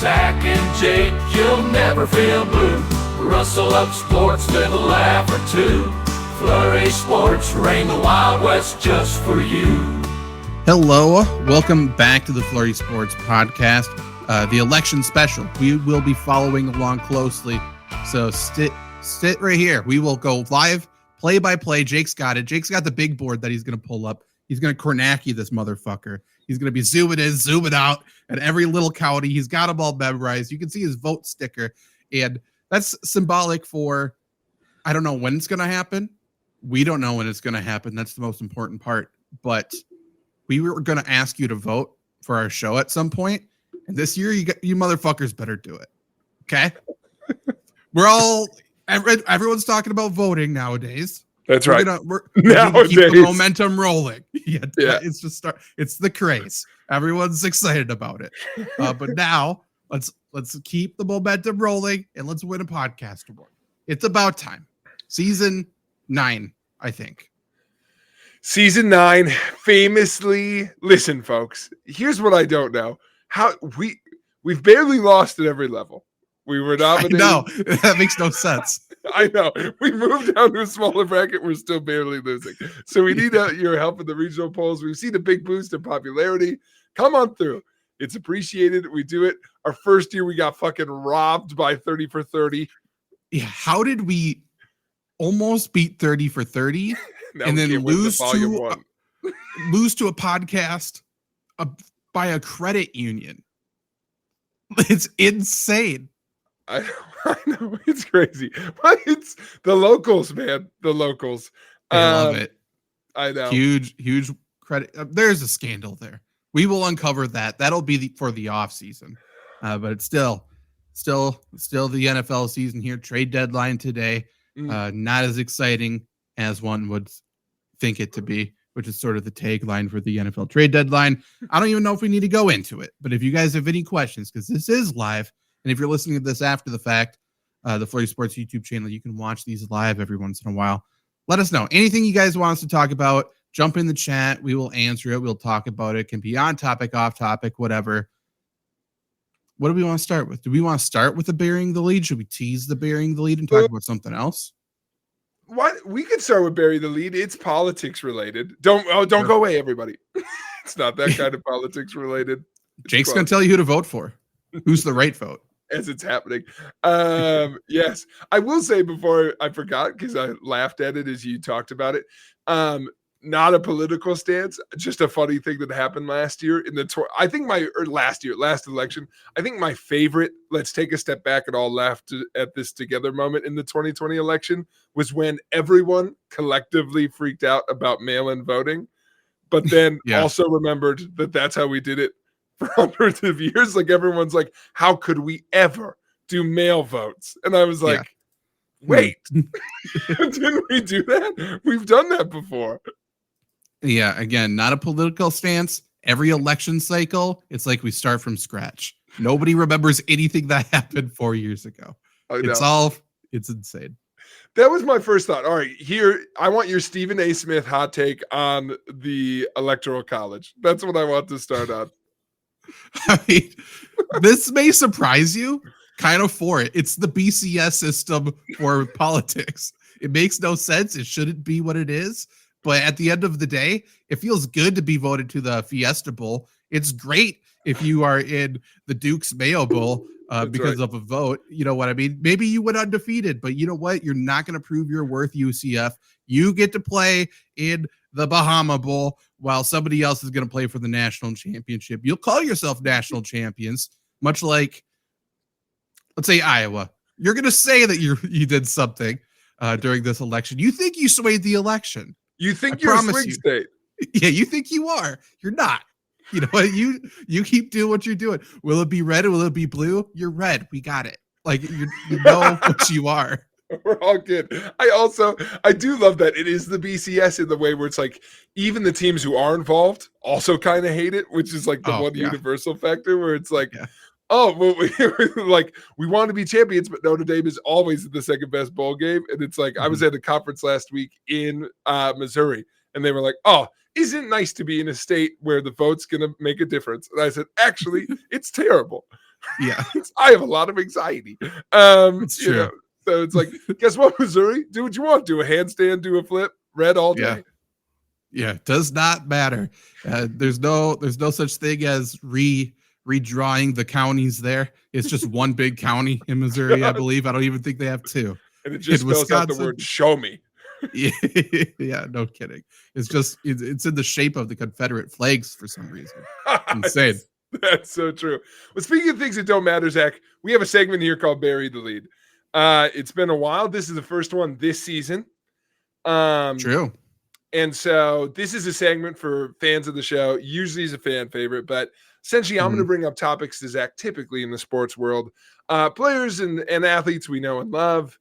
Zach and Jake, you'll never feel blue. Rustle up sports, little laugh or two. Flurry Sports, reign the Wild West just for you. Hello, welcome back to the Flurry Sports podcast, the election special. We will be following along closely, so sit right here. We will go live, play by play. Jake's got it. Jake's got the big board that he's going to pull up. He's going to Kornacki this motherfucker. He's going to be zooming in, zooming out at every little county. He's got them all memorized. You can see his vote sticker, and that's symbolic for, I don't know when it's going to happen. We don't know when it's going to happen. That's the most important part. But we were going to ask you to vote for our show at some point, and this year you motherfuckers better do it. Okay? Everyone's talking about voting nowadays. That's right. We're gonna keep the momentum rolling. Yeah. It's just it's the craze. Everyone's excited about it. But now let's keep the momentum rolling and let's win a podcast award. It's about time. Season 9, I think. Season 9, famously. Listen, folks. Here's what I don't know: how we've barely lost at every level. We were nominated. No, that makes no sense. I know. We moved down to a smaller bracket. We're still barely losing. So we need your help in the regional polls. We've seen a big boost in popularity. Come on through. It's appreciated. We do it. Our first year, we got fucking robbed by 30 for 30. Yeah. How did we almost beat 30 for 30 and then lose to a podcast by a credit union? It's insane. I know it's crazy, but it's the locals, man. The locals. I love it. I know. Huge credit. There's a scandal there. We will uncover that. That'll be for the off season. But it's still the NFL season here. Trade deadline today. Not as exciting as one would think it to be, which is sort of the tagline for the NFL trade deadline. I don't even know if we need to go into it, but if you guys have any questions, because this is live, and if you're listening to this after the fact, the Flurry Sports YouTube channel, you can watch these live every once in a while. Let us know. Anything you guys want us to talk about, jump in the chat. We will answer it. We'll talk about it. It can be on topic, off topic, whatever. What do we want to start with? Do we want to start with the Burying the Lede? Should we tease the Burying the Lede and talk about something else? What? We could start with Bury the Lede. It's politics related. Don't go away, everybody. It's not that kind of politics related. Jake's going to tell you who to vote for. Who's the right vote? As it's happening. Yes. I will say before I forgot, because I laughed at it as you talked about it. Not a political stance, just a funny thing that happened last year last election. I think my favorite, let's take a step back and all laugh at this together moment in the 2020 election was when everyone collectively freaked out about mail-in voting, but then also remembered that that's how we did it for hundreds of years. Like everyone's like, how could we ever do mail votes? And I was like, wait, didn't we do that? We've done that before. Yeah, again, not a political stance. Every election cycle, it's like we start from scratch. Nobody remembers anything that happened 4 years ago. It's insane. That was my first thought. All right, here, I want your Stephen A. Smith hot take on the Electoral College. That's what I want to start on. I mean, this may surprise you, kind of for it. It's the BCS system for politics. It makes no sense. It shouldn't be what it is. But at the end of the day, it feels good to be voted to the Fiesta Bowl. It's great if you are in the Duke's Mayo Bowl because of a vote. You know what I mean? Maybe you went undefeated, but you know what? You're not going to prove your worth, UCF. You get to play in the Bahama Bowl while somebody else is going to play for the national championship. You'll call yourself national champions, much like, let's say, Iowa. You're going to say that you did something during this election. You think you swayed the election. You think you're a swing state. Yeah, you think you are. You're not. You know what? You keep doing what you're doing. Will it be red or will it be blue? You're red. We got it. Like you know what you are. We're all good. I do love that it is the BCS in the way where it's like even the teams who are involved also kind of hate it, which is like the universal factor where it's like, oh, well, we want to be champions, but Notre Dame is always the second best bowl game. And it's like, I was at a conference last week in Missouri, and they were like, oh, isn't it nice to be in a state where the vote's going to make a difference? And I said, actually, it's terrible. Yeah, I have a lot of anxiety. it's You true. know, so it's like, guess what, Missouri? Do what you want. Do a handstand, do a flip, red all Yeah. day. Yeah, does not matter. There's no such thing as redrawing the counties there. It's just one big county in Missouri, I God. believe. I don't even think they have two. And it just In spells out the Wisconsin, word "show me." yeah, yeah, no kidding. It's in the shape of the Confederate flags for some reason. Insane. That's so true. Well, speaking of things that don't matter, Zach, we have a segment here called "Bury the Lead." It's been a while. This is the first one this season. True. And so this is a segment for fans of the show. Usually is a fan favorite, but essentially I'm going to bring up topics to Zach typically in the sports world. Players and athletes we know and love.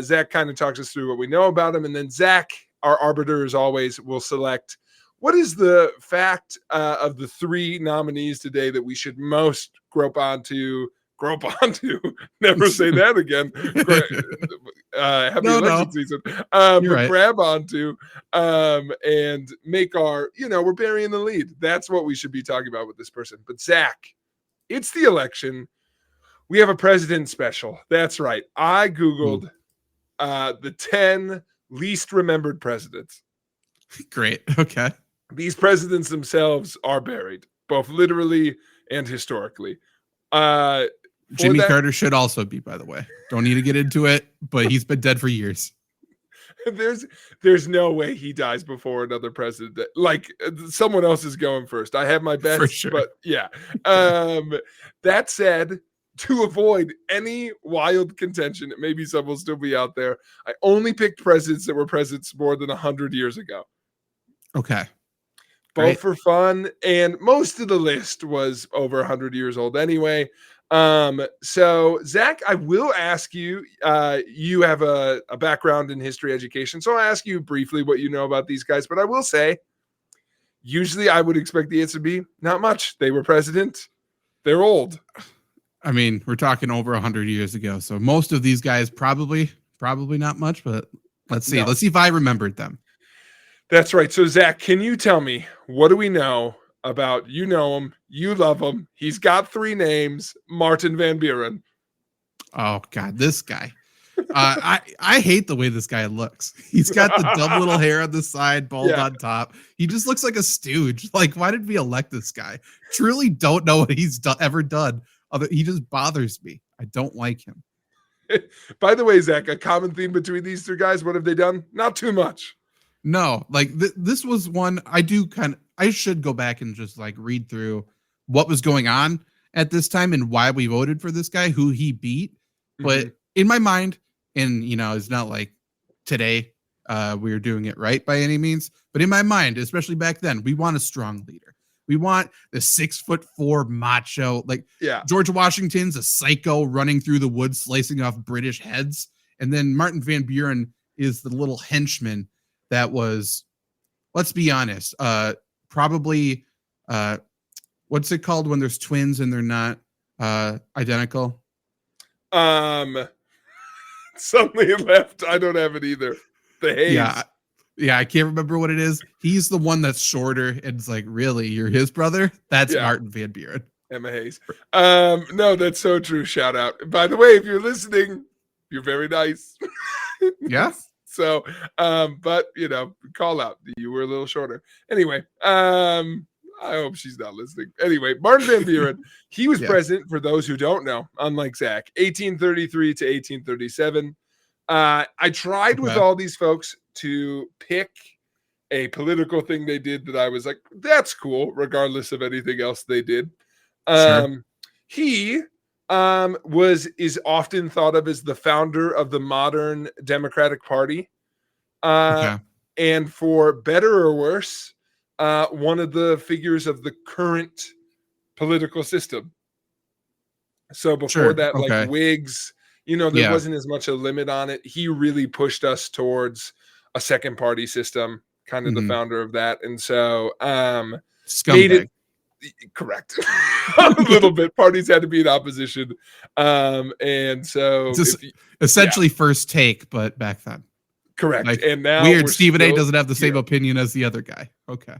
Zach kind of talks us through what we know about them. And then Zach, our arbiter as always, will select what is the fact of the three nominees today that we should most grope onto. Never say that again. Happy election season. But right. grab onto and make our, we're burying the lead. That's what we should be talking about with this person. But Zach, it's the election. We have a president special. That's right. I Googled the 10 least remembered presidents. Great. Okay. These presidents themselves are buried, both literally and historically. Jimmy Carter should also be, by the way. Don't need to get into it, but he's been dead for years. There's no way he dies before another president. Like someone else is going first. I have my bets, For sure. But yeah. That said, to avoid any wild contention, maybe some will still be out there, I only picked presidents that were presidents more than 100 years ago. Okay. Both for fun, and most of the list was over 100 years old anyway. So Zach, I will ask you, you have a background in history education, so I'll ask you briefly what you know about these guys, but I will say, usually I would expect the answer to be not much. They were president. They're old. I mean, we're talking over 100 years ago, so most of these guys probably not much, but let's see. Let's see if I remembered them. That's right. So Zach, can you tell me, what do we know about, you know him, you love him, he's got 3 names, Martin Van Buren? Oh God, this guy. I hate the way this guy looks. He's got the dumb little hair on the side, bald on top. He just looks like a stooge. Like, why did we elect this guy? Truly don't know what he's ever done. He just bothers me. I don't like him. By the way, Zach, a common theme between these 3 guys, what have they done? Not too much. No, like this was one I should go back and just like read through what was going on at this time and why we voted for this guy, who he beat. But in my mind, and it's not like today we are doing it right by any means, but in my mind, especially back then, we want a strong leader. We want the 6'4" macho, like George Washington's a psycho running through the woods, slicing off British heads. And then Martin Van Buren is the little henchman that was, let's be honest, probably, what's it called when there's twins and they're not identical? Suddenly it left. I don't have it either. The haze. Yeah, I can't remember what it is. He's the one that's shorter, and it's like, really, you're his brother? That's Martin Van Buren. Emma Hayes. No, that's so true. Shout out. By the way, if you're listening, you're very nice. Yeah. So, but call out. You were a little shorter. Anyway, I hope she's not listening. Anyway, Martin Van Buren, he was president, for those who don't know, unlike Zach, 1833 to 1837. I tried with all these folks to pick a political thing they did that I was like, that's cool, regardless of anything else they did. He is often thought of as the founder of the modern Democratic Party. And for better or worse, one of the figures of the current political system. So before that, like Whigs, there wasn't as much a limit on it. He really pushed us towards a second party system, kind of the founder of that. And so made it correct a little bit. Parties had to be in opposition. And so essentially first take, but back then. Correct. Like, and now weird. Stephen A doesn't have the same opinion as the other guy. Okay.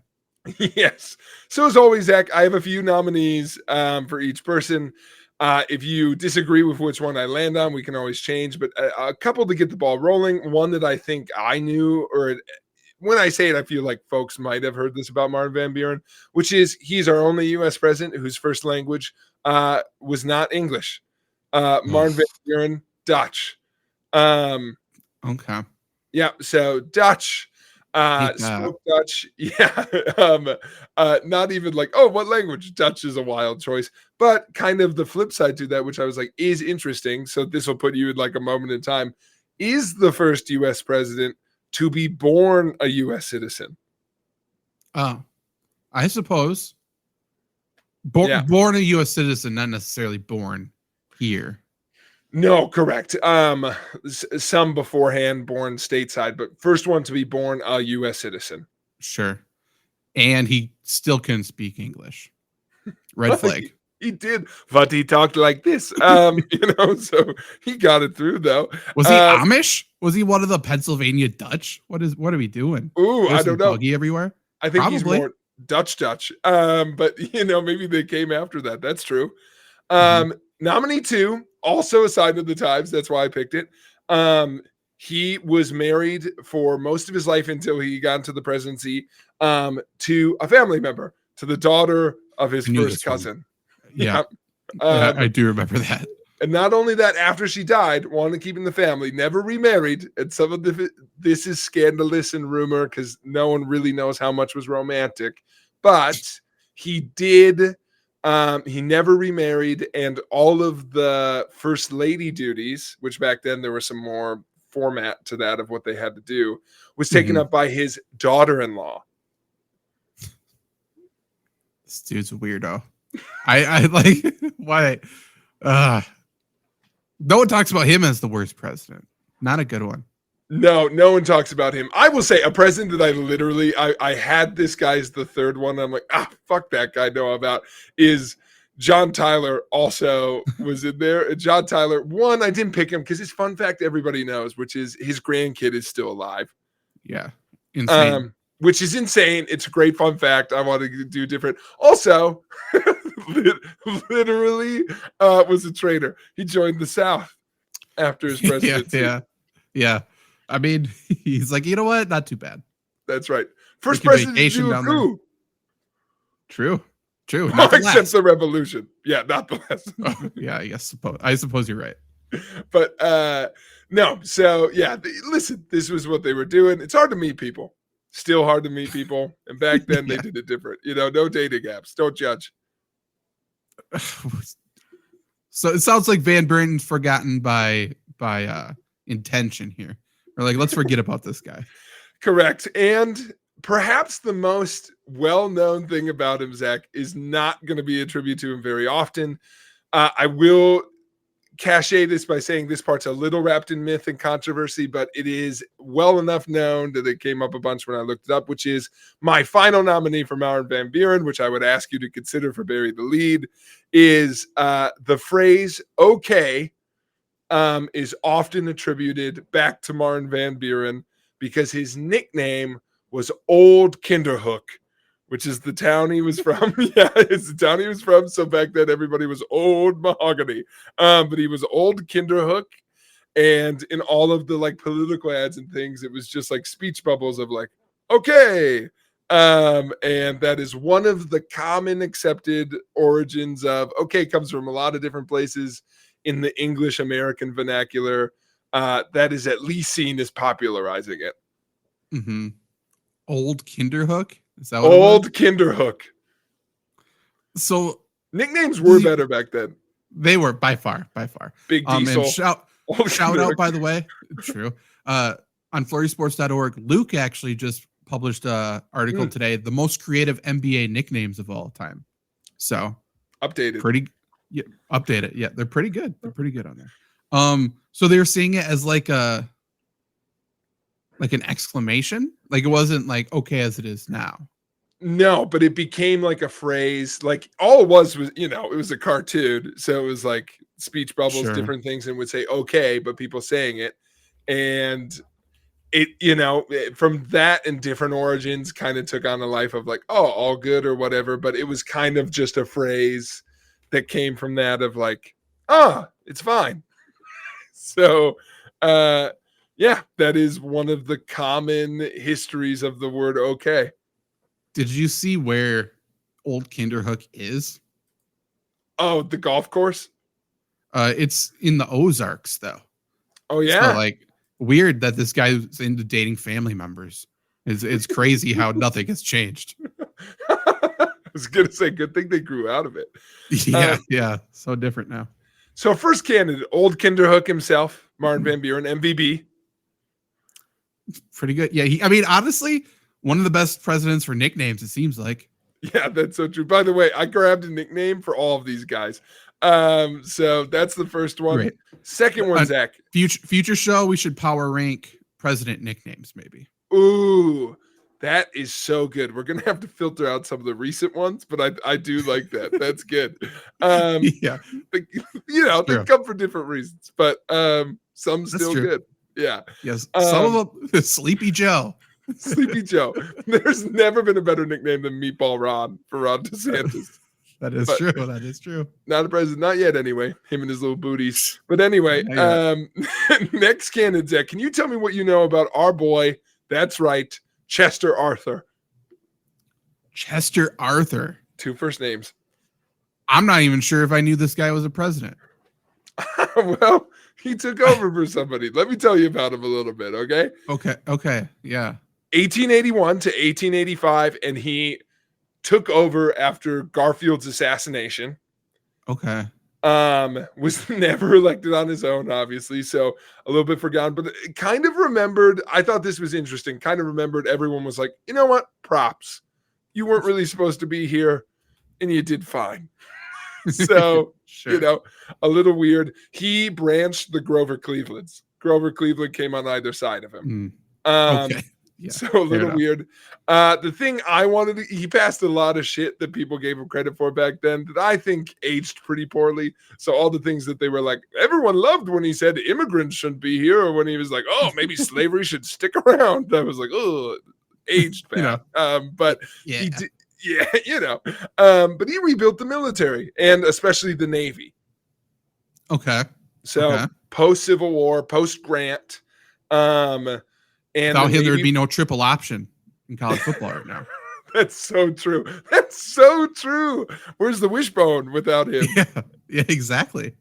Yes. So as always, Zach, I have a few nominees for each person. If you disagree with which one I land on, we can always change. But a couple to get the ball rolling. One that I think I knew, or when I say it, I feel like folks might have heard this about Marvin Van Buren, which is he's our only U.S. president whose first language was not English. Marvin Van Buren, Dutch. Okay. Yeah, so Dutch. Spoke Dutch. Yeah. Not even like, oh, what language? Dutch is a wild choice. But kind of the flip side to that, which I was like, is interesting. So this will put you in like a moment in time. Is the first U.S. president to be born a U.S. citizen? Oh, I suppose. Born a U.S. citizen, not necessarily born here. No, correct. Some beforehand born stateside, but first one to be born a U.S. citizen. Sure. And he still couldn't speak English. Red flag. He did, but he talked like this. So he got it through though. Was he Amish? Was he one of the Pennsylvania Dutch? What are we doing? Ooh, I don't know. Buggy everywhere. I think he's more Dutch. But maybe they came after that. That's true. Nominee 2, also a sign of the times. That's why I picked it. He was married for most of his life until he got into the presidency to a family member, to the daughter of his first cousin. Yeah. I do remember that. And not only that, after she died, wanted to keep in the family, never remarried. And some of this is scandalous and rumor because no one really knows how much was romantic. But he did. He never remarried, and all of the first lady duties, which back then there was some more format to that of what they had to do, was taken up by his daughter-in-law. This dude's a weirdo. I like why. No one talks about him as the worst president. Not a good one. No one talks about him. I will say a president that I had this guy as the third one. I'm like, fuck that guy. Know about is John Tyler. Also was in there. John Tyler. One, I didn't pick him because his fun fact everybody knows, which is his grandkid is still alive. Yeah, insane. Which is insane. It's a great fun fact. I wanted to do different. Also, literally was a traitor. He joined the South after his presidency. Yeah. I mean, he's like, you know what? Not too bad. That's right. First president to do a coup. True. Not except the revolution. Yeah, not the last. Yeah, I suppose you're right. But no. So yeah, listen, this was what they were doing. It's hard to meet people. Still hard to meet people. And back then they did it different. No dating apps. Don't judge. So it sounds like Van Buren's forgotten by intention here. Or like, let's forget about this guy. Correct. And perhaps the most well-known thing about him, Zach, is not going to be a tribute to him very often. I will cachet this by saying this part's a little wrapped in myth and controversy, but it is well enough known that it came up a bunch when I looked it up, which is my final nominee for Marvin Van Buren, which I would ask you to consider for Bury the Lead, is the phrase okay is often attributed back to Marvin Van Buren because his nickname was Old Kinderhook, which is the town he was from. Yeah, it's the town he was from. So back then, everybody was Old Mahogany. But he was Old Kinderhook. And in all of the like political ads and things, it was just like speech bubbles of like, okay. And that is one of the common accepted origins of okay, comes from a lot of different places in the English American vernacular. That is at least seen as popularizing it. Mm-hmm. Old Kinderhook? Is that Old Kinderhook? So nicknames were better back then. They were by far. Big Diesel. And shout out, by the way. True. On FlurrySports.org, Luke actually just published an article today, the most creative NBA nicknames of all time. So updated. Updated. Yeah, they're pretty good. They're pretty good on there. So they were seeing it as like an exclamation. Like it wasn't like okay as it is now. No, but it became like a phrase. Like all it was it was a cartoon. So it was like speech bubbles, different things, and would say okay, but people saying it. And it, from that and different origins kind of took on a life of like, oh, all good or whatever. But it was kind of just a phrase that came from that of like, it's fine. So, yeah, that is one of the common histories of the word okay. Did you see where Old Kinderhook is? Oh, the golf course? It's in the Ozarks, though. Oh, So, yeah. like, weird that this guy's into dating family members. It's crazy how nothing has changed. I was going to say, good thing they grew out of it. Yeah. So different now. So, first candidate, Old Kinderhook himself, Martin Van Buren, MVB. Pretty good. Yeah. I mean, honestly, one of the best presidents for nicknames, it seems like. Yeah, that's so true. By the way, I grabbed a nickname for all of these guys. So that's the first one. Great. Second one, Zach. Future show, we should power rank president nicknames, maybe. Ooh, that is so good. We're gonna have to filter out some of the recent ones, but I do like that. That's good. Yeah. They come for different reasons, but some That's still true. good. Yeah. Yes. Some of them, Sleepy Joe. Sleepy Joe. There's never been a better nickname than Meatball Ron for Ron DeSantis. That is true. That is true. Not a president, not yet anyway. Him and his little booties. But anyway, next candidate, Zach, can you tell me what you know about our boy? That's right, Chester Arthur. Chester Arthur. 2 first names. I'm not even sure if I knew this guy was a president. Well, he took over for somebody. Let me tell you about him a little bit, okay? Okay. Yeah. 1881 to 1885, and he took over after Garfield's assassination. Okay. Was never elected on his own, obviously, so a little bit forgotten, but kind of remembered. I thought this was interesting. Kind of remembered everyone was like, you know what? Props. You weren't really supposed to be here, and you did fine. So, sure. A little weird. He branched the Grover Clevelands. Grover Cleveland came on either side of him. Okay. Yeah, so a little weird. The thing I wanted he passed a lot of shit that people gave him credit for back then that I think aged pretty poorly. So all the things that they were like, everyone loved when he said immigrants shouldn't be here, or when he was like, oh, maybe slavery should stick around. I was like, oh, aged bad. But he did. Yeah, but he rebuilt the military and especially the Navy. Okay. So post-Civil War, post-Grant, and without him, there'd be no triple option in college football right now. That's so true. That's so true. Where's the wishbone without him? Yeah, exactly.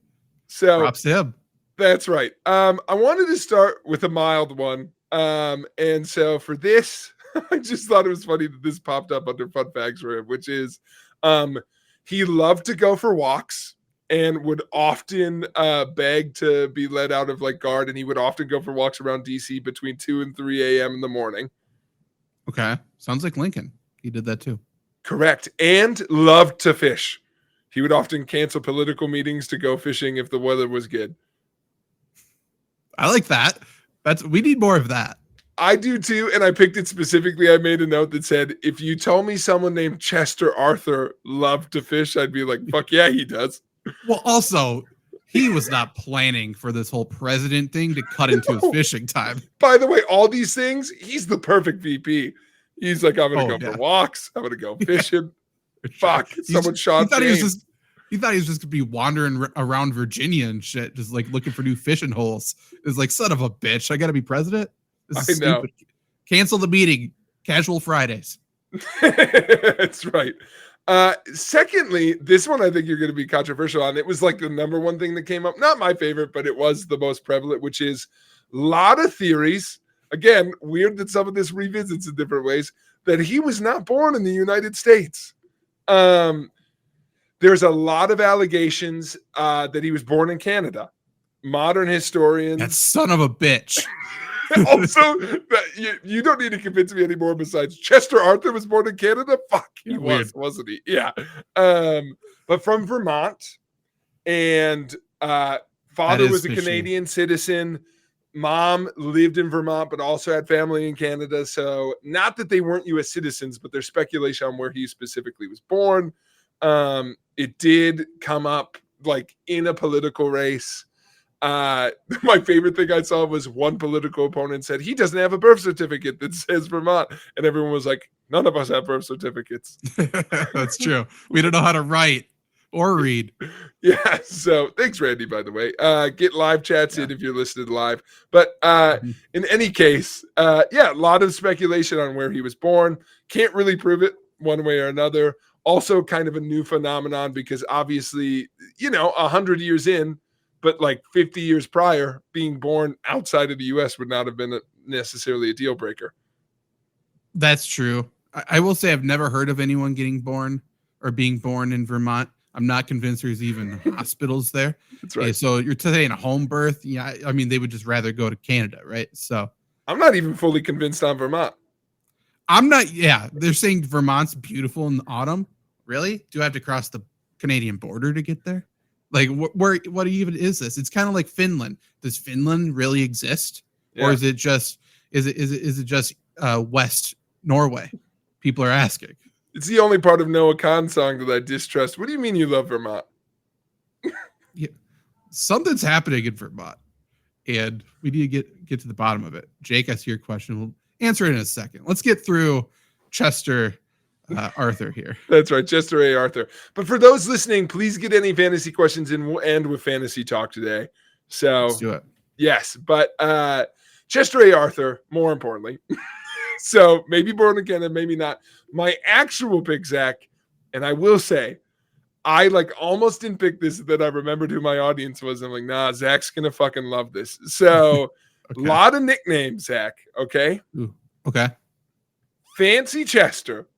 So props to him. That's right. I wanted to start with a mild one. And so for this, I just thought it was funny that this popped up under fun facts for him, which is he loved to go for walks and would often beg to be let out of like guard, and he would often go for walks around DC between 2 and 3 a.m. in the morning. Okay. Sounds like Lincoln. He did that too. Correct. And loved to fish. He would often cancel political meetings to go fishing if the weather was good. I like that. We need more of that. I do too, and I picked it specifically. I made a note that said, if you told me someone named Chester Arthur loved to fish, I'd be like, fuck yeah, he does. Well, also, he was not planning for this whole president thing to cut into his fishing time. By the way, all these things, he's the perfect VP. He's like, I'm going to go for walks. I'm going to go fishing. Fuck, someone shot James. He thought he was just going to be wandering around Virginia and shit, just like looking for new fishing holes. It's like, son of a bitch, I got to be president? This is stupid. Cancel the meeting. Casual Fridays. That's right. Secondly, this one I think you're going to be controversial on. It was like the number one thing that came up. Not my favorite, but it was the most prevalent, which is a lot of theories. Again, weird that some of this revisits in different ways, that he was not born in the United States. There's a lot of allegations that he was born in Canada. Modern historians. That son of a bitch. Also, you don't need to convince me anymore besides Chester Arthur was born in Canada. Fuck, he wasn't he? Yeah. But from Vermont, and father was a Canadian citizen. Mom lived in Vermont, but also had family in Canada. So not that they weren't U.S. citizens, but there's speculation on where he specifically was born. It did come up like in a political race. My favorite thing I saw was one political opponent said he doesn't have a birth certificate that says Vermont, and everyone was like, none of us have birth certificates. That's true. We don't know how to write. or read. Yeah. So thanks, Randy, by the way. Get live chats in if you're listening live. But in any case, a lot of speculation on where he was born. Can't really prove it one way or another. Also kind of a new phenomenon because obviously, 100 years in, but like 50 years prior, being born outside of the U.S. would not have been necessarily a deal breaker. That's true. I will say I've never heard of anyone getting born or being born in Vermont. I'm not convinced there's even hospitals there. That's right. So you're saying a home birth? Yeah, I mean, they would just rather go to Canada, right? So I'm not even fully convinced on Vermont. I'm not. Yeah, they're saying Vermont's beautiful in the autumn. Really? Do I have to cross the Canadian border to get there? Like, what even is this? It's kind of like Finland. Does Finland really exist, or is it just West Norway? People are asking. It's the only part of Noah Khan's song that I distrust. What do you mean you love Vermont? Yeah, something's happening in Vermont, and we need to get to the bottom of it. Jake, I see your question. We'll answer it in a second. Let's get through Chester Arthur here. That's right, Chester A. Arthur. But for those listening, please get any fantasy questions in. We'll end with fantasy talk today. So let's do it. Yes, but Chester A. Arthur, more importantly. So maybe born in Canada, maybe not. My actual pick, Zach, and I will say, I almost didn't pick this, that I remembered who my audience was. I'm like, nah, Zach's gonna fucking love this. So a lot of nicknames, Zach. Okay. Ooh, okay. Fancy Chester,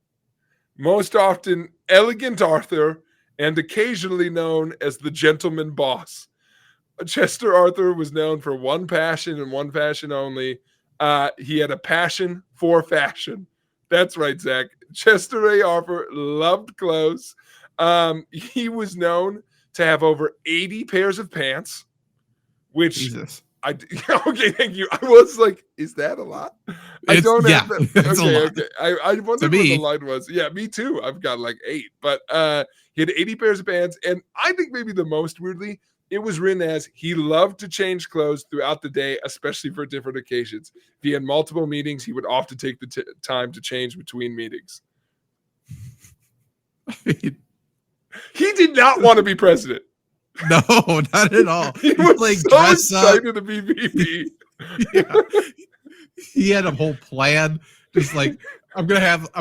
most often Elegant Arthur, and occasionally known as the Gentleman Boss. Chester Arthur was known for one passion and one passion only. He had a passion for fashion. That's right, Zach. Chester A. Arthur loved clothes. He was known to have over 80 pairs of pants, which Jesus. Okay, thank you. I was like, is that a lot? I don't have that. That's okay, a lot. okay. I wondered what the line was. Yeah, me too. I've got like 8, but he had 80 pairs of pants, and I think maybe the most weirdly, it was written as he loved to change clothes throughout the day, especially for different occasions. If he had multiple meetings, he would often take the time to change between meetings. He did not want to be president. No, not at all. He was so excited to be VP. Yeah. He had a whole plan. Just like, I'm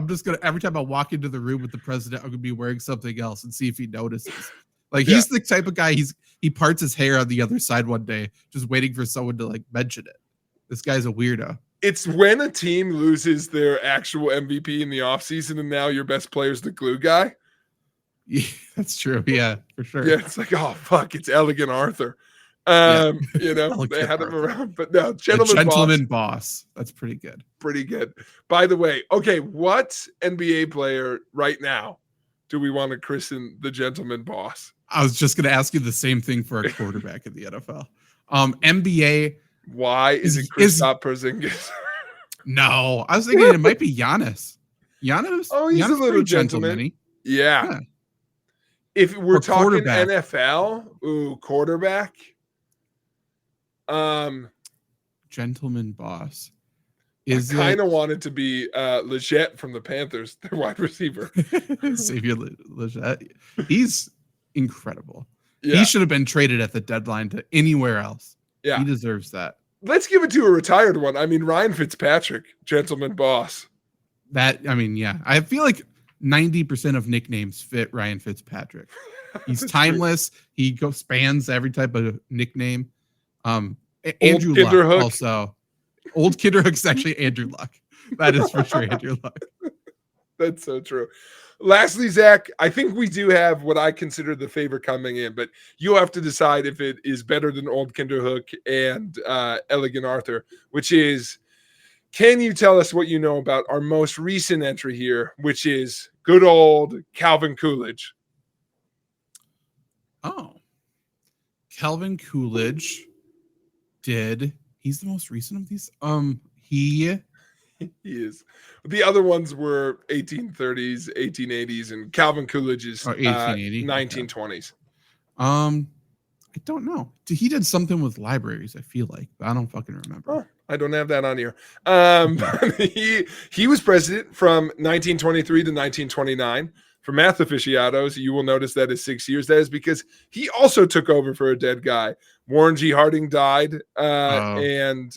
just gonna every time I walk into the room with the president, I'm gonna be wearing something else and see if he notices. Like, he's the type of guy, he parts his hair on the other side one day, just waiting for someone to mention it. This guy's a weirdo. It's when a team loses their actual MVP in the offseason and now your best player's the glue guy. Yeah, that's true. Yeah, for sure. Yeah, it's like, oh fuck, it's Elegant Arthur. They had him Arthur. around, but no, Gentleman Boss. That's pretty good. Pretty good. By the way, okay, what NBA player right now do we want to christen the Gentleman Boss? I was just going to ask you the same thing for a quarterback in the NFL. NBA. Why is it Kristaps Porzingis? No, I was thinking it might be Giannis. Giannis. Oh, he's Giannis a little gentleman. Yeah. If we're talking NFL, quarterback. Gentleman Boss. I kind of wanted to be Leggett from the Panthers, their wide receiver. Xavier Leggett. He's incredible. Yeah. He should have been traded at the deadline to anywhere else. Yeah. He deserves that. Let's give it to a retired one. I mean, Ryan Fitzpatrick, Gentleman Boss. I feel like 90% of nicknames fit Ryan Fitzpatrick. He's timeless. He spans every type of nickname. Andrew Luck also. Old Kid Rook's actually Andrew Luck. That is for sure Andrew Luck. That's so true. Lastly, Zach, I think we do have what I consider the favorite coming in, but you'll have to decide if it is better than Old Kinderhook and Elegant Arthur, which is, can you tell us what you know about our most recent entry here, which is good old Calvin Coolidge? Oh. Calvin Coolidge he's the most recent of these? He is. The other ones were 1830s, 1880s, and Calvin Coolidge is 1920s. I don't know. He did something with libraries, I feel like, but I don't fucking remember. Oh, I don't have that on here. He was president from 1923 to 1929. For math aficionados, you will notice that is 6 years. That is because he also took over for a dead guy. Warren G. Harding died, and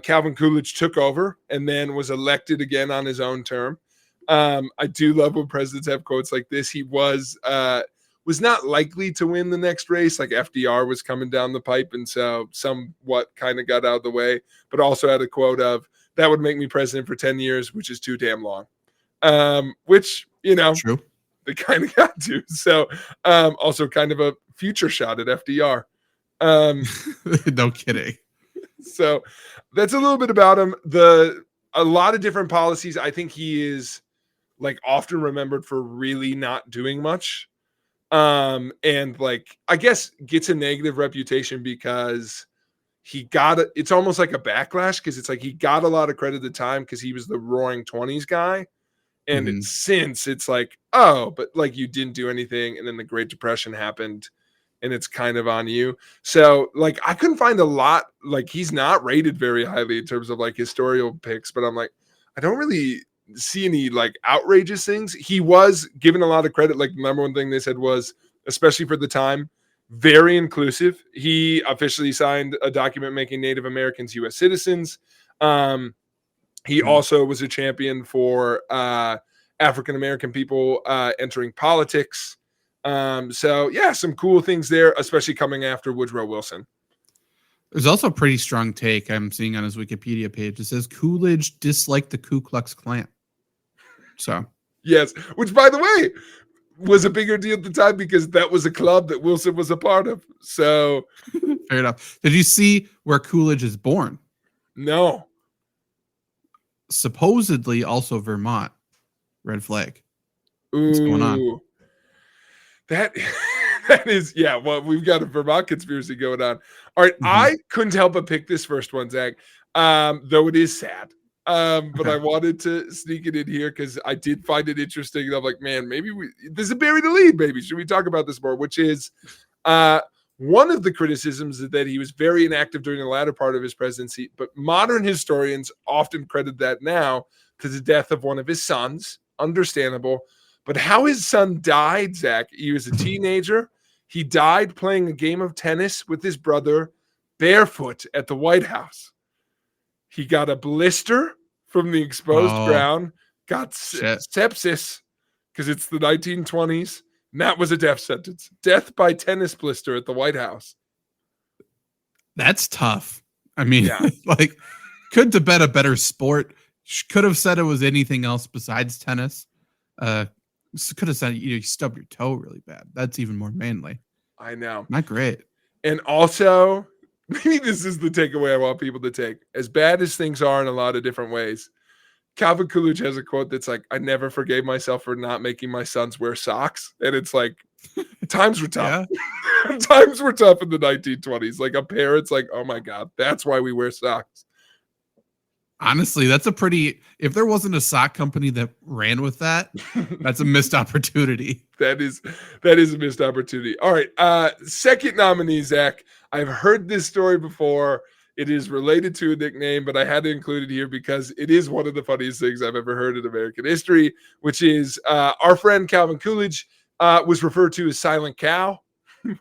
Calvin Coolidge took over and then was elected again on his own term. I do love when presidents have quotes like this. He was not likely to win the next race. Like FDR was coming down the pipe, and so somewhat kind of got out of the way, but also had a quote of, that would make me president for 10 years, which is too damn long. Which, True. they kind of got to. So also kind of a future shot at FDR. No kidding. So that's a little bit about him. A lot of different policies. I think he is like often remembered for really not doing much. And like, I guess gets a negative reputation because it's almost like a backlash, because it's like he got a lot of credit at the time because he was the Roaring 20s guy. And since it's like, oh, but like you didn't do anything. And then the Great Depression happened and it's kind of on you. So like, I couldn't find a lot, like he's not rated very highly in terms of like historical picks, but I'm like, I don't really see any like outrageous things. He was given a lot of credit. Like the number one thing they said was, especially for the time, very inclusive. He officially signed a document making Native Americans U.S. citizens. He also was a champion for African American people entering politics. So yeah, some cool things there, especially coming after Woodrow Wilson. There's also a pretty strong take I'm seeing on his Wikipedia page. It says Coolidge disliked the Ku Klux Klan. So yes, which by the way was a bigger deal at the time because that was a club that Wilson was a part of. So fair enough. Did you see where Coolidge is born? No. Supposedly also Vermont. Red flag. What's Ooh, going on? That is, yeah. Well, we've got a Vermont conspiracy going on. All right, I couldn't help but pick this first one, Zach. Though it is sad. But I wanted to sneak it in here because I did find it interesting. And I'm like, man, maybe this is Bury the Lede, baby. Should we talk about this more? Which is one of the criticisms is that he was very inactive during the latter part of his presidency, but modern historians often credit that now to the death of one of his sons. Understandable. But how his son died, Zach, he was a teenager. He died playing a game of tennis with his brother barefoot at the White House. He got a blister from the exposed ground, got sepsis because it's the 1920s. And that was a death sentence. Death by tennis blister at the White House. That's tough. I mean, like, couldn't have been a better sport. Could have said it was anything else besides tennis. Could have said you stub your toe really bad. That's even more manly. I know. Not great. And also, maybe this is the takeaway I want people to take. As bad as things are in a lot of different ways, Calvin Coolidge has a quote that's like, I never forgave myself for not making my sons wear socks. And it's like, times were tough. Yeah. Times were tough in the 1920s. Like a parent's like, oh my God, that's why we wear socks. Honestly, that's a pretty, if there wasn't a sock company that ran with that, that's a missed opportunity. That is a missed opportunity. All right. Second nominee, Zach. I've heard this story before. It is related to a nickname, but I had to include it here because it is one of the funniest things I've ever heard in American history, which is our friend Calvin Coolidge was referred to as Silent Cow,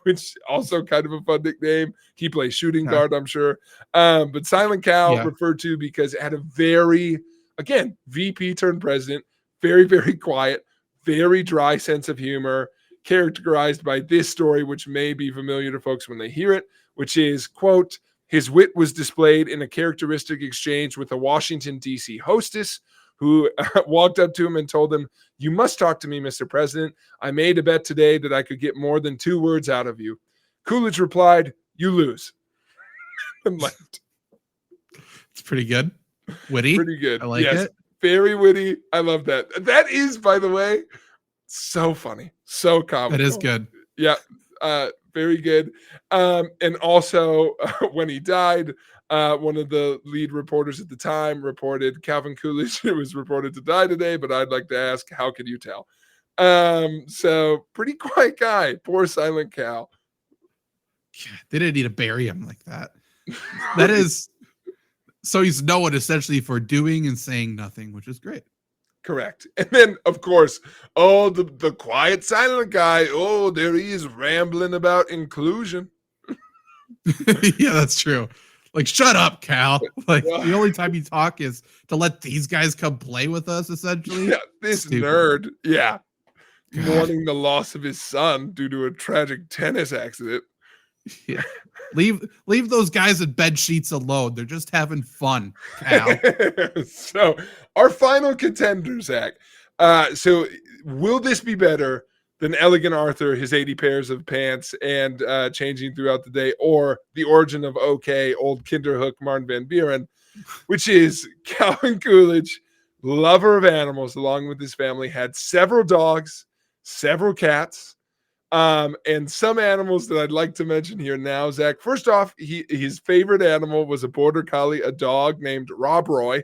which also kind of a fun nickname. He plays shooting guard, I'm sure. But Silent Cow referred to because it had a very, again, VP turned president, very, very quiet, very dry sense of humor, characterized by this story, which may be familiar to folks when they hear it, which is, quote, his wit was displayed in a characteristic exchange with a Washington, D.C. hostess who walked up to him and told him, "You must talk to me, Mr. President. I made a bet today that I could get more than 2 words out of you." Coolidge replied, "You lose." And left. It's pretty good. Witty. Pretty good. I like it. Very witty. I love that. That is, by the way, so funny. So comical. That is good. Yeah. Very good. And also, when he died, one of the lead reporters at the time reported Calvin Coolidge was reported to die today, but I'd like to ask, how can you tell? So pretty quiet guy. Poor Silent Cow. Yeah, they didn't need to bury him like that. That is, so he's known essentially for doing and saying nothing, which is great. Correct. And then, of course, the quiet, silent guy. Oh, there he is rambling about inclusion. Yeah, that's true. Like, shut up, Cal. Like, the only time you talk is to let these guys come play with us, essentially. Yeah, this Stupid. nerd. Yeah. God. Mourning the loss of his son due to a tragic tennis accident. Yeah. Leave those guys in bed sheets alone. They're just having fun, Cal. So our final contender, Zach. So will this be better than Elegant Arthur, his 80 pairs of pants and changing throughout the day, or the origin of OK, old Kinderhook, Martin Van Buren, which is Calvin Coolidge, lover of animals, along with his family, had several dogs, several cats, and some animals that I'd like to mention here now, Zach. First off, his favorite animal was a border collie, a dog named Rob Roy.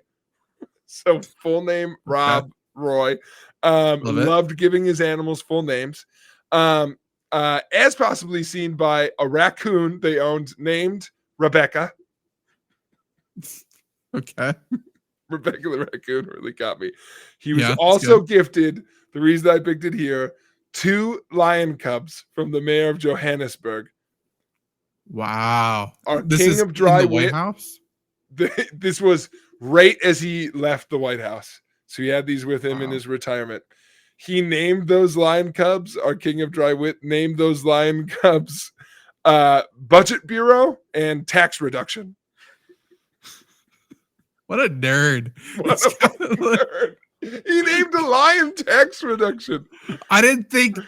So full name, Rob Roy. Loved giving his animals full names. As possibly seen by a raccoon they owned named Rebecca. Okay. Rebecca the raccoon really got me. He was Yeah, also gifted, the reason I picked it here, 2 lion cubs from the mayor of Johannesburg. Wow. Our This king is of dry in the wit. White House? This was right as he left the White House. So he had these with him in his retirement. He named those lion cubs, our king of dry wit, named those lion cubs Budget Bureau and Tax Reduction. What a nerd. What a fucking nerd. He named a lion Tax Reduction. I didn't think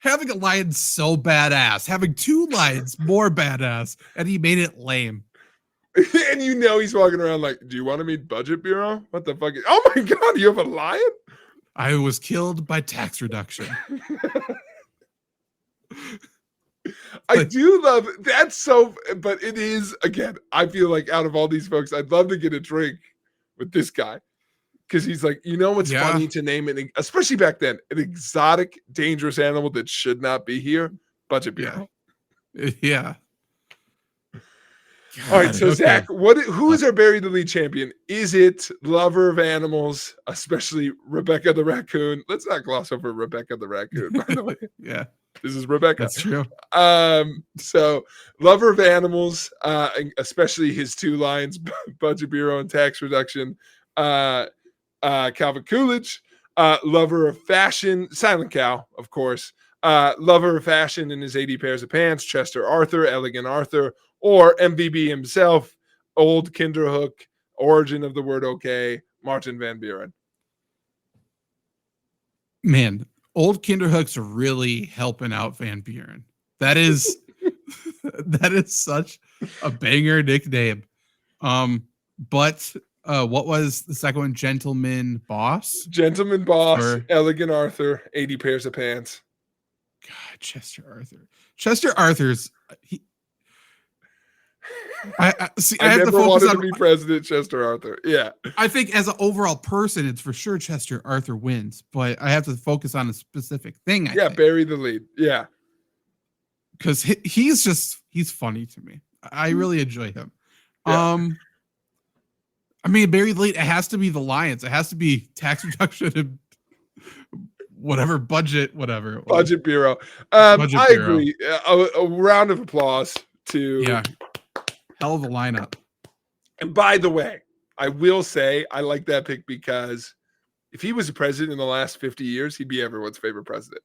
having a lion so badass, having 2 lions more badass, and he made it lame. And you know he's walking around like, do you want to meet Budget Bureau? What the fuck? Oh my God, you have a lion? I was killed by tax reduction. I do love that's so, but it is, again, I feel like out of all these folks, I'd love to get a drink with this guy. Because he's like, you know what's funny to name it, especially back then, an exotic, dangerous animal that should not be here? Budget Bureau. Yeah. God, all right, so Zach, who is our Bury the Lede champion? Is it lover of animals, especially Rebecca the raccoon? Let's not gloss over Rebecca the raccoon, by the way. Yeah. This is Rebecca. That's true. So lover of animals, especially his 2 lions, Budget Bureau and Tax Reduction. Calvin Coolidge, lover of fashion, Silent Cow, of course, lover of fashion in his 80 pairs of pants, Chester Arthur, Elegant Arthur, or MVB himself, old Kinderhook, origin of the word OK, Martin Van Buren. Man, old Kinderhooks are really helping out Van Buren. That is such a banger nickname. But what was the second one? Gentleman Boss? Gentleman Boss, Elegant Arthur, 80 pairs of pants. God, Chester Arthur. Chester Arthur's I never wanted to be president, Chester Arthur. Yeah. I think as an overall person, it's for sure Chester Arthur wins, but I have to focus on a specific thing. I think. Bury the lead. Yeah. Because he's funny to me. I really enjoy him. Yeah. I mean, Bury the Lede, it has to be the Lions. It has to be tax reduction and whatever budget, whatever. Budget Bureau. Budget I Bureau. agree. A round of applause to hell of a lineup. And by the way, I will say I like that pick because if he was a president in the last 50 years, he'd be everyone's favorite president.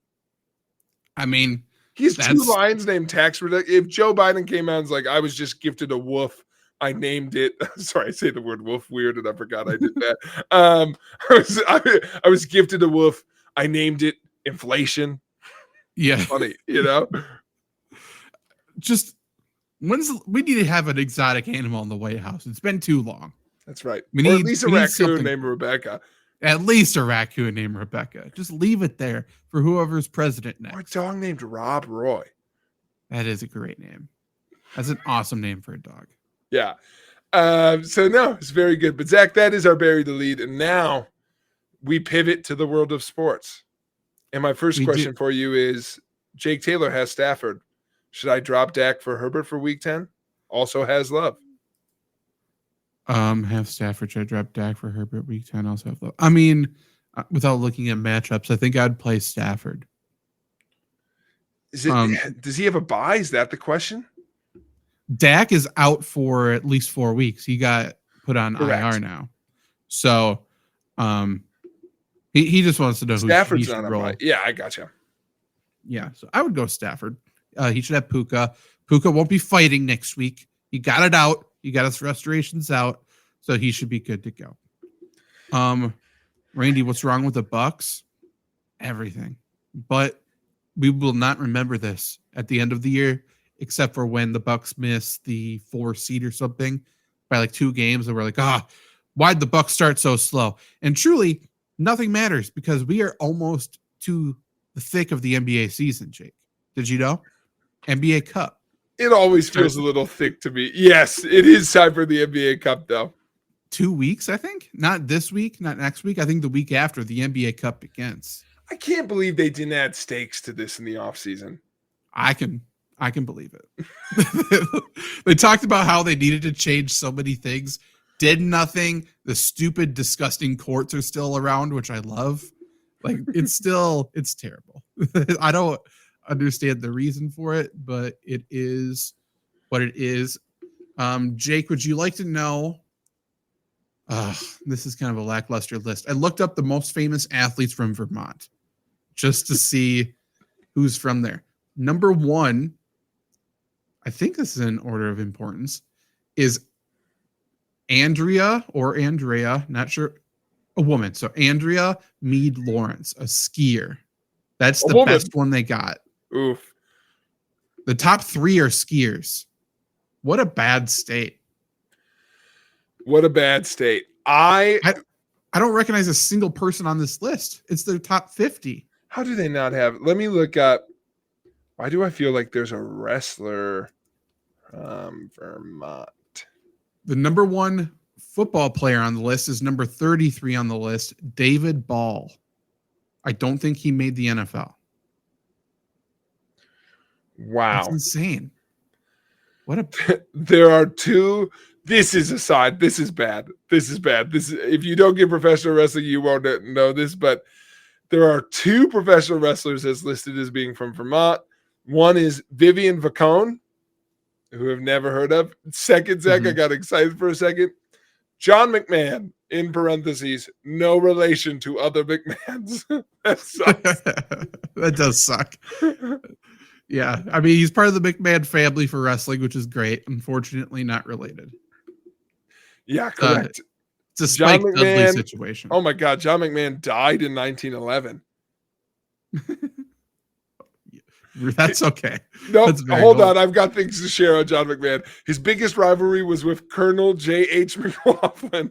I mean, he's 2 lions named Tax Reduction. If Joe Biden came out and was like, I was just gifted a wolf, I named it. Sorry, I say the word wolf weird, and I forgot I did that. I was gifted a wolf. I named it inflation. Yeah, funny, you know. Just we need to have an exotic animal in the White House. It's been too long. That's right. We need at least a raccoon named Rebecca. At least a raccoon named Rebecca. Just leave it there for whoever's president next. Or a dog named Rob Roy. That is a great name. That's an awesome name for a dog. Yeah. So no, it's very good. But Zach, that is our Bury the Lede. And now we pivot to the world of sports. And my first question for you is, Jake Taylor has Stafford. Should I drop Dak for Herbert for week 10? Also has Love. Have Stafford. Should I drop Dak for Herbert week 10? Also have Love. I mean, without looking at matchups, I think I'd play Stafford. Is it? Does he have a bye? Is that the question? Dak is out for at least 4 weeks. He got put on IR now. So he just wants to know who he should roll. Yeah, I gotcha. Yeah, so I would go Stafford. He should have Puka. Puka won't be fighting next week. He got it out. He got his restorations out. So he should be good to go. Randy, what's wrong with the Bucks? Everything. But we will not remember this at the end of the year, except for when the Bucks miss the 4 seed or something by like 2 games, and we're like, why'd the Bucks start so slow? And truly, nothing matters because we are almost to the thick of the NBA season, Jake. Did you know? NBA Cup. It always feels a little thick to me. Yes, it is time for the NBA Cup, though. 2 weeks, I think. Not this week, not next week. I think the week after the NBA Cup begins. I can't believe they didn't add stakes to this in the offseason. I can believe it. They talked about how they needed to change so many things. Did nothing. The stupid, disgusting courts are still around, which I love. Like, it's terrible. I don't understand the reason for it, but it is what it is. Jake, would you like to know? This is kind of a lackluster list. I looked up the most famous athletes from Vermont just to see who's from there. Number 1, I think this is in order of importance, is Andrea, not sure, a woman. So Andrea Mead Lawrence, a skier. That's the best one they got. Oof. The top 3 are skiers. What a bad state. What a bad state. I don't recognize a single person on this list. It's their top 50. How do they not have? Let me look up. Why do I feel like there's a wrestler from Vermont? The number 1 football player on the list is number 33 on the list, David Ball. I don't think he made the NFL. Wow. That's insane. There are 2. This is a side. This is bad. If you don't get professional wrestling, you won't know this, but there are 2 professional wrestlers as listed as being from Vermont. One is Vivian Vacone, who I've never heard of. Second, Zach, I got excited for a second. John McMahon, in parentheses, no relation to other McMahons. That sucks. That does suck. Yeah, I mean, he's part of the McMahon family for wrestling, which is great. Unfortunately, not related. Yeah, correct. It's a Spike Dudley situation. Oh my God, John McMahon died in 1911. That's okay. No, hold on. I've got things to share on John McMahon. His biggest rivalry was with Colonel J.H. McLaughlin.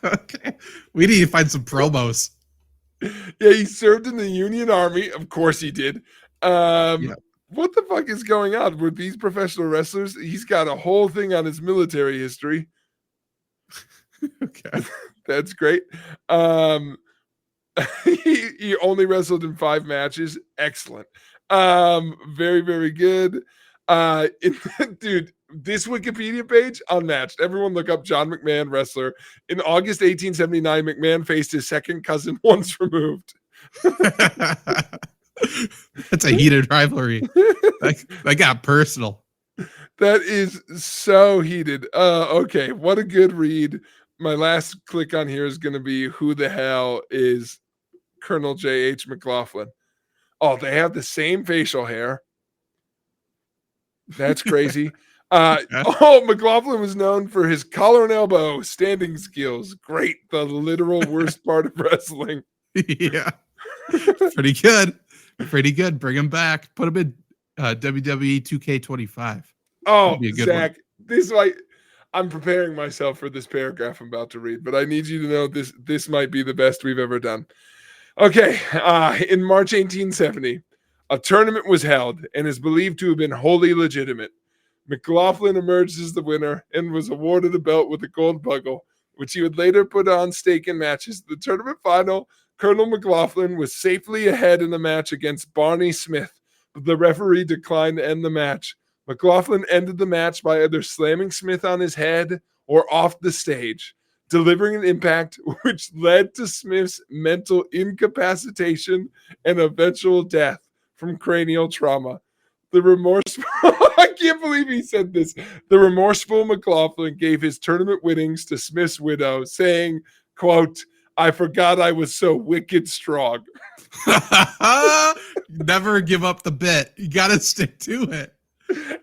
Okay. We need to find some promos. Yeah, he served in the Union Army. Of course he did. What the fuck is going on with these professional wrestlers? He's got a whole thing on his military history. Okay. That's great. He only wrestled in 5 matches. Excellent. Very, very good. Dude, this Wikipedia page, unmatched. Everyone look up John McMahon, wrestler. In August 1879, McMahon faced his second cousin once removed. That's a heated rivalry. That got personal. That is so heated. Okay, what a good read. My last click on here is going to be who the hell is Colonel J.H. McLaughlin? Oh, they have the same facial hair. That's crazy. McLaughlin was known for his collar and elbow standing skills. Great. The literal worst part of wrestling. Yeah. Pretty good. Pretty good. Bring him back. Put him in WWE 2K25. Oh, Zach, this is why I'm preparing myself for this paragraph I'm about to read, but I need you to know this might be the best we've ever done. Okay. In March 1870, a tournament was held and is believed to have been wholly legitimate. McLaughlin emerged as the winner and was awarded a belt with a gold buckle, which he would later put on stake in matches. The tournament final, Colonel McLaughlin was safely ahead in the match against Barney Smith, but the referee declined to end the match. McLaughlin ended the match by either slamming Smith on his head or off the stage. delivering an impact which led to Smith's mental incapacitation and eventual death from cranial trauma. The remorseful, I can't believe he said this. The remorseful McLaughlin gave his tournament winnings to Smith's widow, saying, quote, "I forgot I was so wicked strong." Never give up the bit. You got to stick to it.